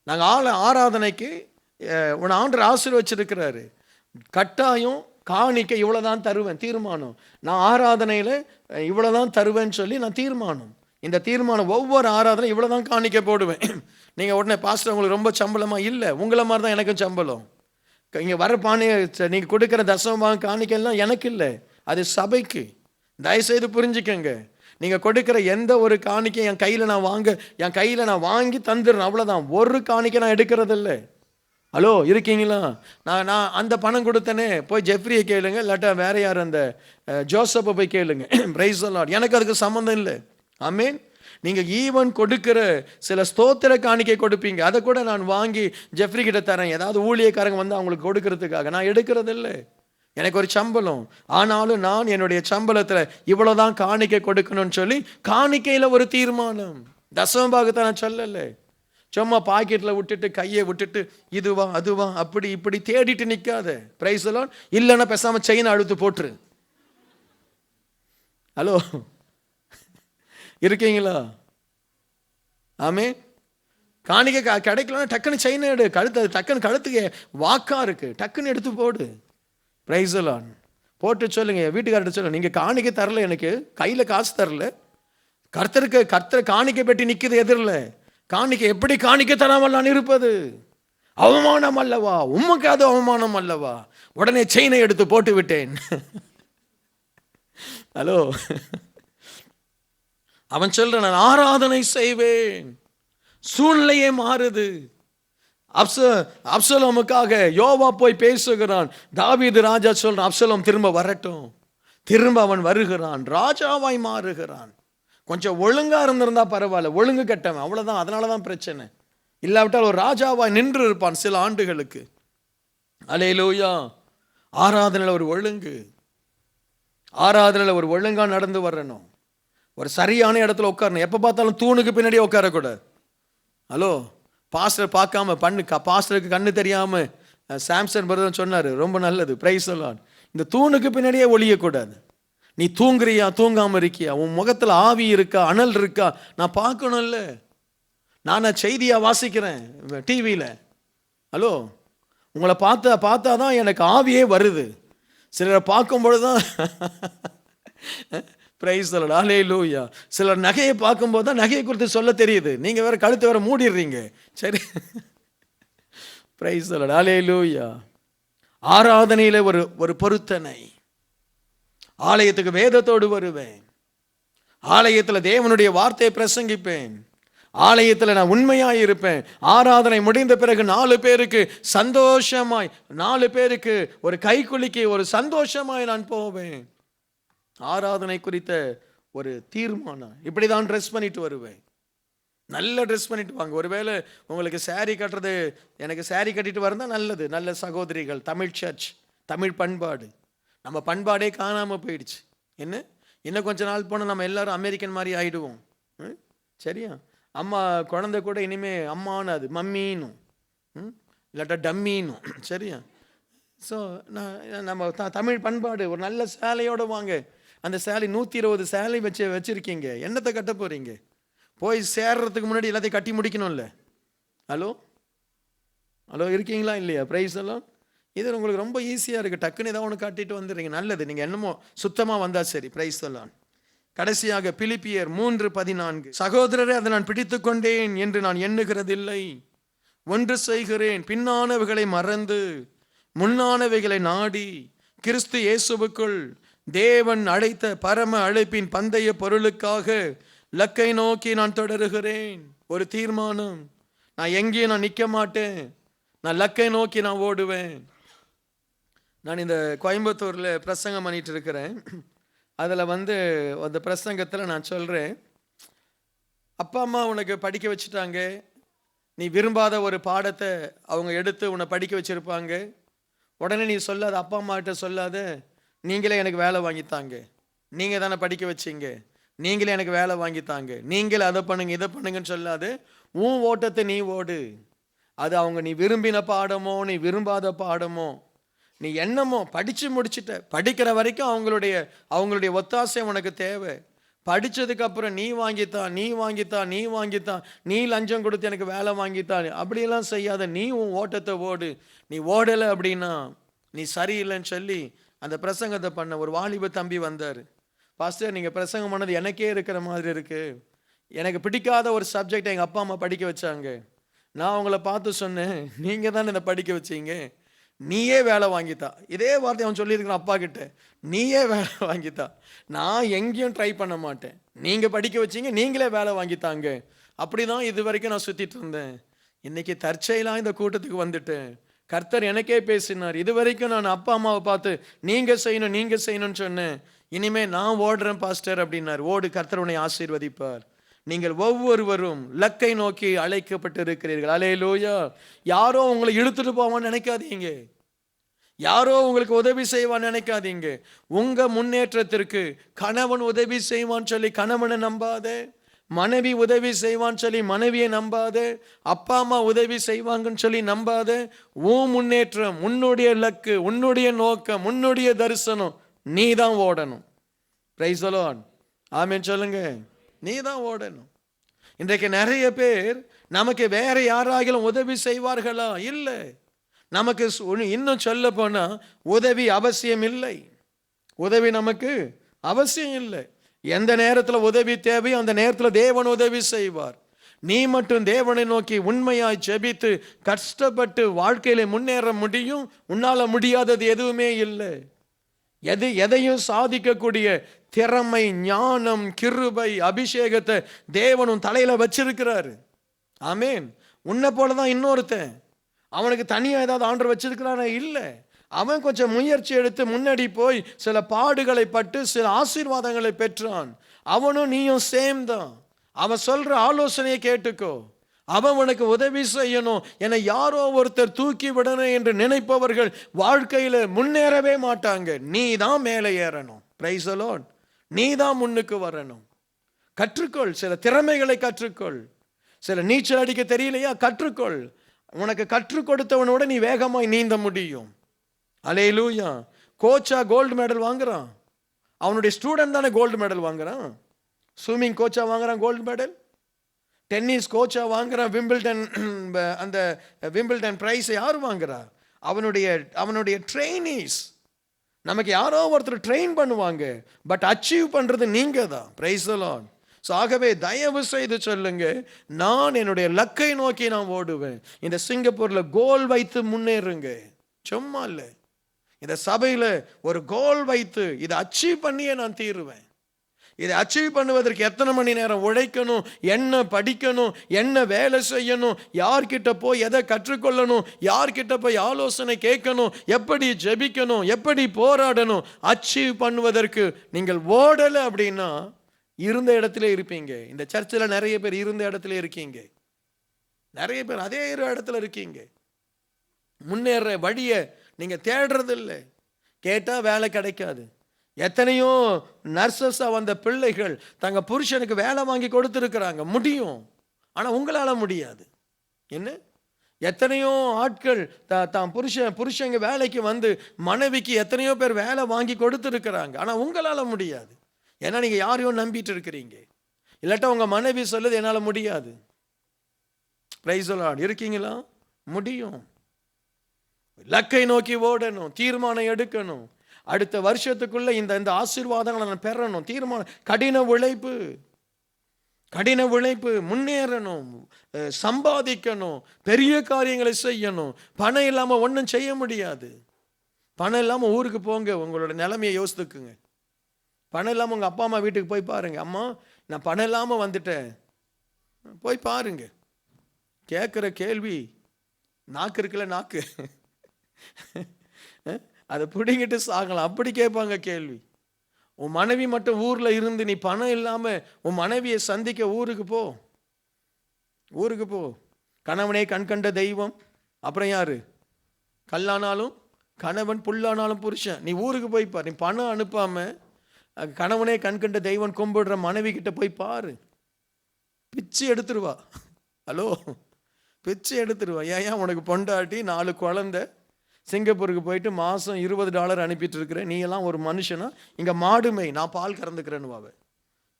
நாங்கள் ஆராதனைக்கு உன் ஆண்டவர் ஆசீர்வச்சிருக்கிறாரு. கட்டாயம் காணிக்கை இவ்வளோதான் தருவேன் தீர்மானம். நான் ஆராதனையில் இவ்வளோதான் தருவேன்னு சொல்லி நான் தீர்மானம். இந்த தீர்மானம் ஒவ்வொரு ஆராதனை இவ்வளோ தான் காணிக்க போடுவேன். நீங்கள் உடனே பாஸ்டர் உங்களுக்கு ரொம்ப சம்பளமாக இல்லை, உங்களை மாதிரி தான் எனக்கும் சம்பளம். இங்கே வர பானையை நீங்கள் கொடுக்குற தசமபாகம் காணிக்கலாம் எனக்கு இல்லை, அது சபைக்கு. தயவுசெய்து புரிஞ்சுக்கங்க. நீங்கள் கொடுக்குற எந்த ஒரு காணிக்கை என் கையில் நான் வாங்கி தந்துடுறேன், அவ்வளோதான். ஒரு காணிக்கை நான் எடுக்கிறதில்லை. ஹலோ, இருக்கீங்களா? நான் அந்த பணம் கொடுத்தேனே, போய் ஜெஃப்ரியை கேளுங்க, இல்லாட்டா வேற யார் அந்த ஜோசப்பை போய் கேளுங்க. Price the lord. எனக்கு அதுக்கு சம்மந்தம் இல்லை. ஆமேன். நீங்கள் ஈவன் கொடுக்கிற சில ஸ்தோத்திர காணிக்கை கொடுப்பீங்க, அதை கூட நான் வாங்கி ஜெஃப்ரி கிட்ட தரேன். ஏதாவது ஊழியக்காரங்க வந்து அவங்களுக்கு கொடுக்கறதுக்காக நான் எடுக்கிறதில்லை. எனக்கு ஒரு சம்பளம். ஆனாலும் நான் என்னுடைய சம்பளத்தில் இவ்வளோதான் காணிக்கை கொடுக்கணும்னு சொல்லி காணிக்கையில் ஒரு தீர்மானம். தசமபாகத்தை நான் சொல்லலை. சும்மா பாக்கெட்டில் விட்டுட்டு கையை விட்டுட்டு இதுவா அதுவா அப்படி இப்படி தேடிட்டு நிற்காத. Price the Lord. இல்லைன்னா பேசாமல் செயினை அழுத்து போட்டுரு. ஹலோ, இருக்கீங்களா? ஆமே. காணிக்கை கிடைக்கலாம், டக்குன்னு செயினை எடு. டக்குன்னு கழுத்துக்கு வாக்கா இருக்கு, டக்குன்னு எடுத்து போடு. Price the Lord. போட்டு சொல்லுங்க, வீட்டுக்கார்ட்ட சொல்லுங்க, நீங்கள் காணிக்கை தரல, எனக்கு கையில் காசு தரல. கர்த்தர் காணிக்கை பெட்டி நிற்குது எதிரில். காணிக்கை எப்படி காணிக்கை தராமல் நான் இருப்பது? அவமானம் அல்லவா? உமக்கு அது அவமானம் அல்லவா? உடனே செயினை எடுத்து போட்டு விட்டேன். ஹலோ, அவன் சொல்ற நான் ஆராதனை செய்வேன், சூழ்நிலையே மாறுது. அப்சலோமுக்காக யோவா போய் பேசுகிறான். தாவீது ராஜா சொல்றான், அப்சலோம் திரும்ப வரட்டும். திரும்ப அவன் வருகிறான், ராஜாவாய் மாறுகிறான். கொஞ்சம் ஒழுங்கா இருந்திருந்தா பரவாயில்ல, ஒழுங்கு கட்டவன், அவ்வளவுதான். அதனாலதான் பிரச்சனை. இல்லாவிட்டால் ஒரு ராஜாவாய் நின்று இருப்பான் சில ஆண்டுகளுக்கு. அல்லேலூயா. ஆராதனையில் ஒரு ஒழுங்கு, ஆராதனையில் ஒரு ஒழுங்கா நடந்து வரணும். ஒரு சரியான இடத்துல உட்காரணும். எப்போ பார்த்தாலும் தூணுக்கு பின்னாடியே உட்காரக்கூடாது. ஹலோ, பாஸ்டர் பார்க்காம பாஸ்டருக்கு கண்ணு தெரியாம சாம்சன் பிரதர் சொன்னார், ரொம்ப நல்லது, பிரைஸ் தி லார்ட். இந்த தூணுக்கு பின்னாடியே ஒளியக்கூடாது. நீ தூங்குறியா, தூங்காம இருக்கியா, உன் முகத்தில் ஆவி இருக்கா, அனல் இருக்கா, நான் பார்க்கணும்ல. நான் செய்தியா வாசிக்கிறேன் டிவியில். ஹலோ, உங்களை பார்த்தா தான் எனக்கு ஆவியே வருது. சிலரை பார்க்கும்பொழுது தான் பிரைஸ் தி லார்ட், ஹல்லேலூயா. சிலர் நகையை பார்க்கும்போது தான் நகையை குறித்து சொல்ல தெரியுது. நீங்க வேற கழுத்து வேற மூடிடுறீங்க. சரி, பிரைஸ் தி லார்ட், ஹல்லேலூயா. ஆராதனையில ஒரு பொருத்தனை. ஆலயத்துக்கு வேதத்தோடு வருவேன், ஆலயத்தில் தேவனுடைய வார்த்தையை பிரசங்கிப்பேன், ஆலயத்தில் நான் உண்மையாய் இருப்பேன். ஆராதனை முடிந்த பிறகு 4 பேருக்கு சந்தோஷமாய், 4 பேருக்கு ஒரு கைக்குலுக்கி ஒரு சந்தோஷமாய் நான் போவேன். ஆராதனை குறித்த ஒரு தீர்மானம். இப்படி தான் ட்ரெஸ் பண்ணிட்டு வருவேன். நல்ல ட்ரெஸ் பண்ணிட்டு வாங்க. ஒருவேளை உங்களுக்கு சாரி கட்டுறது, எனக்கு சாரி கட்டிட்டு வரந்தா நல்லது. நல்ல சகோதரிகள், தமிழ் சர்ச், தமிழ் பண்பாடு. நம்ம பண்பாடே காணாமல் போயிடுச்சு. இன்னும் கொஞ்ச நாள் போனால் நம்ம எல்லாரும் அமெரிக்கன் மாதிரி ஆயிடுவோம். சரியா? அம்மா குழந்தை கூட இனிமே அம்மான்னு அது மம்மின்னும், இல்லாட்டா டம்மின்னும். சரியா? ஸோ நம்ம தமிழ் பண்பாடு. ஒரு நல்ல சேலையோடு வாங்க. அந்த சேலை 120 சேலை வச்சுருக்கீங்க, என்னத்தை கட்ட போகிறீங்க? போய் சேர்றதுக்கு முன்னாடி எல்லாத்தையும் கட்டி முடிக்கணும்ல. ஹலோ ஹலோ, இருக்கீங்களா இல்லையா? பிரைஸ் எல்லாம். இது உங்களுக்கு ரொம்ப ஈஸியாக இருக்குது. டக்குன்னு ஏதாவது ஒன்று கட்டிட்டு வந்துடுறீங்க. நல்லது, நீங்கள் என்னமோ சுத்தமாக வந்தால் சரி. பிரைஸ் எல்லாம். கடைசியாக பிலிப்பியர் 3:14, சகோதரரே, அதை நான் பிடித்து கொண்டேன் என்று நான் எண்ணுகிறதில்லை. ஒன்று செய்கிறேன், பின்னானவைகளை மறந்து முன்னானவைகளை நாடி கிறிஸ்து இயேசுவுக்குள் தேவன் அழைத்த பரம அழைப்பின் பந்தய பொருளுக்காக லக்கை நோக்கி நான் தொடருகிறேன். ஒரு தீர்மானம். நான் எங்கேயும் நான் நிற்க மாட்டேன். நான் லக்கை நோக்கி நான் ஓடுவேன். நான் இந்த கோயம்புத்தூரில் பிரசங்கம் பண்ணிட்டு இருக்கிறேன். அதில் அந்த பிரசங்கத்தில் நான் சொல்கிறேன், அப்பா அம்மா உனக்கு படிக்க வச்சுட்டாங்க. நீ விரும்பாத ஒரு பாடத்தை அவங்க எடுத்து உன்னை படிக்க வச்சுருப்பாங்க. உடனே நீ சொல்லாத, அப்பா அம்மாகிட்ட சொல்லாத, நீங்களே எனக்கு வேலை வாங்கித்தாங்க, நீங்கள் தானே படிக்க வச்சிங்க, நீங்களே எனக்கு வேலை வாங்கித்தாங்க, நீங்களே அதை பண்ணுங்க இதை பண்ணுங்கன்னு சொல்லாது. உன் ஓட்டத்தை நீ ஓடு. அது அவங்க நீ விரும்பின பாடமோ நீ விரும்பாத பாடமோ நீ என்னமோ படித்து முடிச்சுட்ட. படிக்கிற வரைக்கும் அவங்களுடைய ஒத்தாசை உனக்கு தேவை. படித்ததுக்கப்புறம் நீ வாங்கித்தான், நீ லஞ்சம் கொடுத்து எனக்கு வேலை வாங்கித்தான், அப்படியெல்லாம் செய்யாத. நீ உன் ஓட்டத்தை ஓடு. நீ ஓடலை அப்படின்னா நீ சரியில்லைன்னு சொல்லி அந்த பிரசங்கத்தை பண்ண ஒரு வாலிப தம்பி வந்தார். பாஸ்டர், நீங்கள் பிரசங்கம் பண்ணது எனக்கே இருக்கிற மாதிரி இருக்குது. எனக்கு பிடிக்காத ஒரு சப்ஜெக்டை எங்கள் அப்பா அம்மா படிக்க வச்சாங்க. நான் அவங்கள பார்த்து சொன்னேன், நீங்கள் தானே இதை படிக்க வச்சீங்க, நீயே வேலை வாங்கித்தா. இதே வார்த்தை அவன் சொல்லியிருக்கிறான் அப்பா கிட்ட, நீயே வேலை வாங்கித்தா, நான் எங்கேயும் ட்ரை பண்ண மாட்டேன், நீங்கள் படிக்க வச்சீங்க, நீங்களே வேலை வாங்கித்தாங்க. அப்படி தான் இது வரைக்கும் நான் சுற்றிட்டு இருந்தேன். இன்னைக்கு தற்செயலாக இந்த கூட்டத்துக்கு வந்துட்டேன். கர்த்தர் எனக்கே பேசினார். இது வரைக்கும் நான் அப்பா அம்மாவை பார்த்து நீங்கள் செய்யணும்னு சொன்னேன். இனிமே நான் ஓடுறேன் பாஸ்டர் அப்படின்னார். ஓடு, கர்த்தர் உன்னை ஆசீர்வதிப்பார். நீங்கள் ஒவ்வொருவரும் லக்கை நோக்கி அழைக்கப்பட்டு இருக்கிறீர்கள். அல்லேலூயா. யாரோ உங்களை இழுத்துட்டு போவான்னு நினைக்காதீங்க. யாரோ உங்களுக்கு உதவி செய்வான்னு நினைக்காதீங்க. உங்க முன்னேற்றத்திற்கு கணவன் உதவி செய்வான்னு சொல்லி கணவனை நம்பாதே. மனைவி உதவி செய்வான்னு சொல்லி மனைவியை நம்பாதே. அப்பா அம்மா உதவி செய்வாங்கன்னு சொல்லி நம்பாதே. உன் முன்னேற்றம், உன்னுடைய லக்கு, உன்னுடைய நோக்கம், உன்னுடைய தரிசனம், நீ தான் ஓடணும். Price the lord. ஆமென் சொல்லுங்க. நீ தான் ஓடணும். இன்றைக்கு நிறைய பேர் நமக்கு வேற யாராகிலும் உதவி செய்வார்களா? இல்லை. நமக்கு இன்னும் சொல்ல போனா உதவி அவசியம் இல்லை. உதவி நமக்கு அவசியம் இல்லை. எந்த நேரத்தில் உதவி தேவையோ அந்த நேரத்தில் தேவன் உதவி செய்வார். நீ மட்டும் தேவனை நோக்கி உண்மையாய் ஜெபித்து கஷ்டப்பட்டு வாழ்க்கையில முன்னேற முடியும். உன்னால முடியாதது எதுவுமே இல்லை. எதையும் சாதிக்கக்கூடிய திறமை, ஞானம், கிருபை, அபிஷேகத்தை தேவனும் தலையில வச்சிருக்கிறாரு. ஆமேன். உன்னை போலதான் இன்னொருத்தன். அவனுக்கு தனியா ஏதாவது ஆண்டவர் வச்சிருக்கிறானா? இல்லை. அவன் கொஞ்சம் முயற்சி எடுத்து முன்னாடி போய் சில பாடுகளை பட்டு சில ஆசீர்வாதங்களை பெற்றான். அவனும் நீயும் சேம் தான். அவன் சொல்ற ஆலோசனையை கேட்டுக்கோ. அவன் உனக்கு உதவி செய்யணும். என யாரோ ஒருத்தர் தூக்கி விடணும் என்று நினைப்பவர்கள் வாழ்க்கையில முன்னேறவே மாட்டாங்க. நீ தான் மேலே ஏறணும். Price the lord. நீ தான் முன்னுக்கு வரணும். கற்றுக்கொள். சில திறமைகளை கற்றுக்கொள். சில நீச்சல் அடிக்க தெரியலையா? கற்றுக்கொள். உனக்கு கற்றுக் கொடுத்தவனோட நீ வேகமாய் நீந்த முடியும். அல்லேலூயா. கோச்சா கோல்டு மெடல் வாங்குறான். அவனுடைய ஸ்டூடெண்ட் தானே கோல்டு மெடல் வாங்குறான். ஸ்விம்மிங் கோச்சா வாங்குறான் கோல்டு மெடல். டென்னிஸ் கோச்சா வாங்குறான். விம்பிள்டன் அந்த விம்பிள்டன் பிரைஸ் யார் வாங்குறா? அவனுடைய ட்ரெயினிஸ். நமக்கு யாரோ ஒருத்தர் ட்ரெயின் பண்ணுவாங்க. பட் அச்சீவ் பண்றது நீங்க தான். Price the Lord. ஸோ ஆகவே தயவு செய்து சொல்லுங்க, நான் என்னுடைய லக்கை நோக்கி நான் ஓடுவேன். இந்த சிங்கப்பூர்ல கோல் வைத்து முன்னேறுங்க. சும்மா இல்லை. இந்த சபையில ஒரு கோல் வைத்து இதை அச்சீவ் பண்ணியே நான் தீருவேன். இதை அச்சீவ் பண்ணுவதற்கு எத்தனை மணி நேரம் உழைக்கணும், என்ன படிக்கணும், என்ன வேலை செய்யணும், யார்கிட்ட போய் எதை கற்றுக்கொள்ளணும், யார்கிட்ட போய் ஆலோசனை கேட்கணும், எப்படி ஜெபிக்கணும், எப்படி போராடணும், அச்சீவ் பண்ணுவதற்கு நீங்கள் ஓடலை அப்படின்னா இருந்த இடத்துல இருப்பீங்க. இந்த சர்ச்சில் நிறைய பேர் இருந்த இடத்துல இருக்கீங்க. நிறைய பேர் அதே இடத்துல இருக்கீங்க. முன்னேற வழியை நீங்க தேடுறது இல்லை. கேட்டா வேலை கிடைக்காது. எத்தனையோ நர்சஸா வந்த பிள்ளைகள் தங்க புருஷனுக்கு வேலை வாங்கி கொடுத்துருக்கிறாங்க. முடியும். ஆனா உங்களால முடியாது. என்ன? எத்தனையோ ஆட்கள் தான் புருஷங்க வேலைக்கு வந்து மனைவிக்கு எத்தனையோ பேர் வேலை வாங்கி கொடுத்துருக்கிறாங்க. ஆனா உங்களால முடியாது. ஏன்னா நீங்க யாரையோ நம்பிட்டு இருக்கிறீங்க. இல்லாட்டா உங்க மனைவி சொல்லுது என்னால முடியாது. Price the Lord. இருக்கீங்களா? முடியும். லக்கை நோக்கி ஓடணும். தீர்மானம் எடுக்கணும். அடுத்த வருஷத்துக்குள்ள இந்த ஆசீர்வாதங்களை நான் பெறணும். தீர்மானம். கடின உழைப்பு. முன்னேறணும். சம்பாதிக்கணும். பெரிய காரியங்களை செய்யணும். பணம் இல்லாம ஒன்றும் செய்ய முடியாது. பணம் இல்லாம ஊருக்கு போங்க. உங்களோட நிலைமையை யோசித்துக்குங்க. பணம் இல்லாமல் உங்கள் அப்பா அம்மா வீட்டுக்கு போய் பாருங்க. அம்மா நான் பணம் இல்லாமல் வந்துட்டேன். போய் பாருங்க. கேட்குற கேள்வி நாக்கு இருக்குல்ல, நாக்கு அதை பிடிங்கிட்டு சாகலாம். அப்படி கேட்பாங்க கேள்வி. உன் மனைவி மட்டும் ஊரில் இருந்து நீ பணம் இல்லாமல் உன் மனைவியை சந்திக்க ஊருக்கு போ. கணவனே கண்கண்ட தெய்வம். அப்புறம் யாரு? கல்லானாலும் கணவன், புல்லானாலும் புருஷன். நீ ஊருக்கு போய் பாரு. நீ பணம் அனுப்பாம கணவனே கண்கண்ட தெய்வம் கும்பிடுற மனைவி கிட்ட போய் பாரு. பிச்சு எடுத்துருவா. ஹலோ, பிச்சு எடுத்துருவா. ஏன் உனக்கு பொண்டாட்டி 4 குழந்தை சிங்கப்பூருக்கு போயிட்டு மாதம் $20 அனுப்பிட்டு இருக்கிற நீ எல்லாம் ஒரு மனுஷனா? இங்கே மாடுமை, நான் பால் கறந்துக்கிறேன்னு.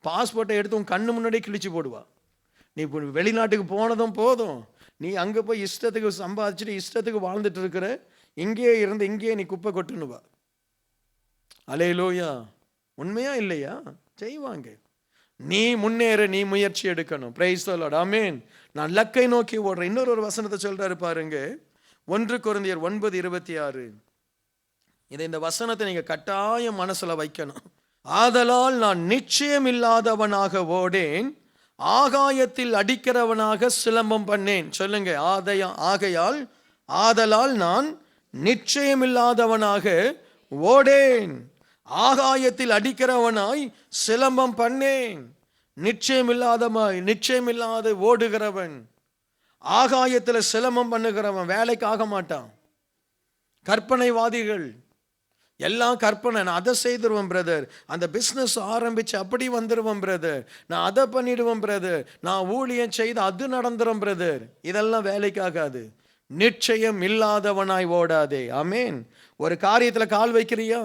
பாஸ்போர்ட்டை எடுத்து உன் கண்ணு முன்னாடியே கிழிச்சு போடுவா. நீ வெளிநாட்டுக்கு போனதும் போதும், நீ அங்கே போய் இஷ்டத்துக்கு சம்பாதிச்சுட்டு இஷ்டத்துக்கு வாழ்ந்துட்டு இருக்கிற. இங்கேயே இருந்து இங்கேயே நீ குப்பை கொட்டுனுவா. அல்லேலூயா. உண்மையா இல்லையா? செய்வாங்க. நீ முன்னேற, நீ முயற்சி எடுக்கணும். Praise the lord. ஆமென். நான் லக்கை நோக்கி ஓடுறேன். இன்னொரு வசனத்தை சொல்றாரு பாருங்க. 1 கொரிந்தியர் 9:26. இந்த வசனத்தை நீங்க கட்டாயம் மனசுல வைக்கணும். ஆதலால் நான் நிச்சயம் இல்லாதவனாக ஓடேன், ஆகாயத்தில் அடிக்கிறவனாக சிலம்பம் பண்ணேன். சொல்லுங்க. ஆதலால் நான் நிச்சயமில்லாதவனாக ஓடேன், ஆகாயத்தில் அடிக்கிறவனாய் சிலம்பம் பண்ணேன். நிச்சயமில்லாத ஓடுகிறவன், ஆகாயத்தில் சிலம்பம் பண்ணுகிறவன் வேலைக்கு ஆக மாட்டான். கற்பனைவாதிகள் எல்லாம் கற்பனை. நான் அதை செய்திருவேன் பிரதர், அந்த பிஸ்னஸ் ஆரம்பிச்சு அப்படி வந்துடுவேன் பிரதர், நான் அதை பண்ணிடுவேன் பிரதர், நான் ஊழியம் செய்து அது நடந்துடும் பிரதர். இதெல்லாம் வேலைக்கு ஆகாது. நிச்சயம் இல்லாதவனாய் ஓடாதே. ஆமேன். ஒரு காரியத்தில் கால் வைக்கிறியா,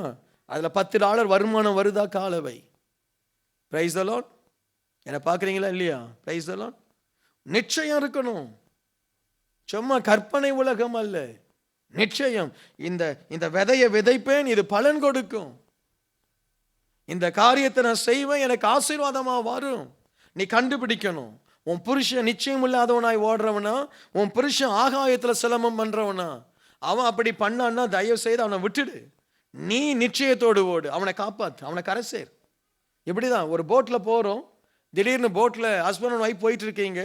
அதில் $10 வருமானம் வருதா? காலவை. Praise the lord. என்ன பார்க்குறீங்களா இல்லையா? Praise the lord. நிச்சயம் இருக்கணும். சும்மா கற்பனை உலகம் அல்ல, நிச்சயம். இந்த விதையை விதைப்பேன், இது பலன் கொடுக்கும். இந்த காரியத்தை நான் செய்வேன், எனக்கு ஆசீர்வாதமா வரும். நீ கண்டுபிடிக்கணும். உன் புருஷன் நிச்சயம் இல்லாதவனாய் ஓடுறவனா, உன் புருஷன் ஆகாயத்தில் சிலம்பம் பண்றவனா, அவன் அப்படி பண்ணான்னா தயவு செய்து அவனை விட்டுடு. நீ நிச்சயத்தோடு ஓடு. அவனை காப்பாத்து, அவனை கரை சேர். இப்படிதான் ஒரு போட்டில் போகிறோம். திடீர்னு போட்டில் ஹஸ்பண்ட் அண்ட் ஒய்ஃப் போயிட்டு இருக்கீங்க.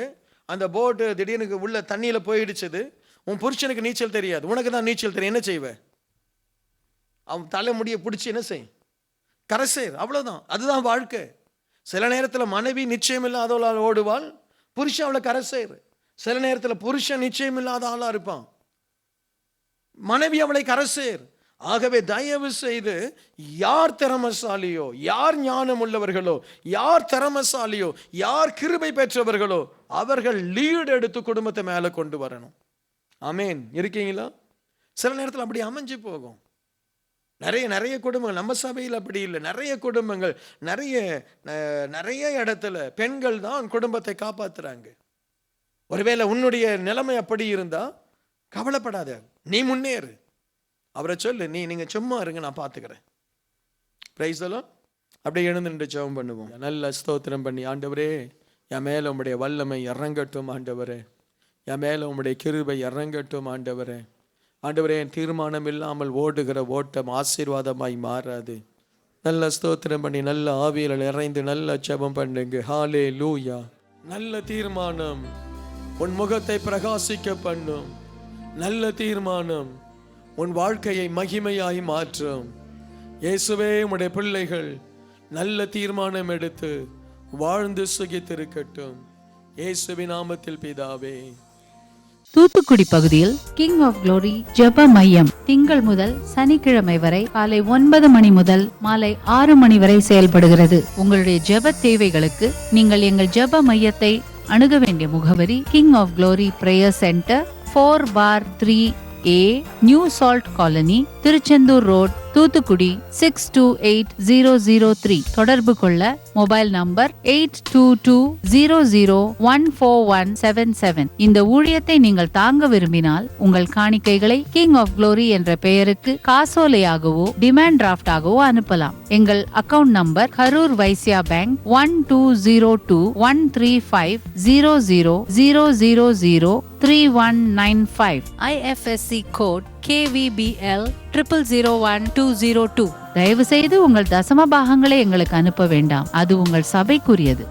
அந்த போட்டு திடீர்னு உள்ள தண்ணியில போயிடுச்சது, உன் புருஷனுக்கு நீச்சல் தெரியாது, உனக்கு தான் நீச்சல் தெரியும், என்ன செய்வ? அவன் தலைமுடியை பிடிச்சி என்ன செய்? கரை சேர், அவ்வளவுதான். அதுதான் வாழ்க்கை. சில நேரத்தில் மனைவி நிச்சயம் இல்லாத ஆள் ஓடுவாள், புருஷன் அவளை கரை சேர். சில நேரத்தில் புருஷன் நிச்சயம் இல்லாத ஆளா இருப்பான், மனைவி அவளை கரை சேர். ஆகவே தயவு செய்து யார் திறமசாலியோ, யார் ஞானம் உள்ளவர்களோ, யார் திறமசாலியோ, யார் கிருபை பெற்றவர்களோ அவர்கள் லீடு எடுத்து குடும்பத்தை மேலே கொண்டு வரணும். ஆமேன். இருக்கீங்களா? சில நேரத்தில் அப்படி அமைஞ்சு போகும். நிறைய குடும்பங்கள், நம்ம சபையில் அப்படி இல்லை, நிறைய குடும்பங்கள், நிறைய இடத்துல பெண்கள் தான் குடும்பத்தை காப்பாத்துறாங்க. ஒருவேளை உன்னுடைய நிலைமை அப்படி இருந்தா கவலைப்படாத, நீ முன்னேறு. அவரை சொல்லு, நீங்க சும்மா இருங்க, நான் பார்த்துக்கிறேன். Price the Lord. அப்படியே எழுந்து ஜெபம் பண்ணுவோம். நல்ல ஸ்தோத்திரம் பண்ணி, ஆண்டவரே என் மேல உம்முடைய வல்லமை இறங்கட்டும் ஆண்டவரே, என் மேல உம்முடைய கிருபை இறங்கட்டும் ஆண்டவரே. ஆண்டவரே, என் தீர்மானம் இல்லாமல் ஓடுகிற ஓட்டம் ஆசீர்வாதமாய் மாறாது. நல்ல ஸ்தோத்திரம் பண்ணி நல்ல ஆவியில் நிறைந்து நல்ல ஜெபம் பண்ணுங்க. ஹல்லேலூயா. நல்ல தீர்மானம் உன் முகத்தை பிரகாசிக்க பண்ணும். நல்ல தீர்மானம் உன் வாழ்க்கையை மகிமையாய் மாற்றும். இயேசுவே, உம்முடைய பிள்ளைகள் நல்ல தீர்மானம் எடுத்து வாழ்ந்து சுகித்திருக்கட்டும். இயேசுவின் நாமத்தில் பிதாவே. தூத்துக்குடி பகுதியில் கிங் ஆஃப் குளோரி ஜெப மையம் திங்கள் முதல் சனிக்கிழமை வரை காலை 9 மணி முதல் மாலை 6 மணி வரை செயல்படுகிறது. உங்களுடைய ஜெப தேவைகளுக்கு நீங்கள் எங்கள் ஜெப மையத்தை அணுக வேண்டிய முகவரி King of Glory Prayer Centre, 4/3A, New Salt Colony, Tiruchendur Road, Thoothukudi 628003. தொடர்பு கொள்ள மொபைல் நம்பர் 8220014177. இந்த ஊழியத்தை நீங்கள் தாங்க விரும்பினால் உங்கள் காணிக்கைகளை கிங் ஆஃப் குளோரி என்ற பெயருக்கு காசோலையாகவோ டிமாண்ட் டிராஃப்டாகவோ அனுப்பலாம். எங்கள் account number Karur Vysya Bank 1202135000003195. IFSC code KVBL 0001-202. தயவு செய்து உங்கள் தசம பாகங்களை எங்களுக்கு அனுப்ப வேண்டாம், அது உங்கள் சபைக்குரியது.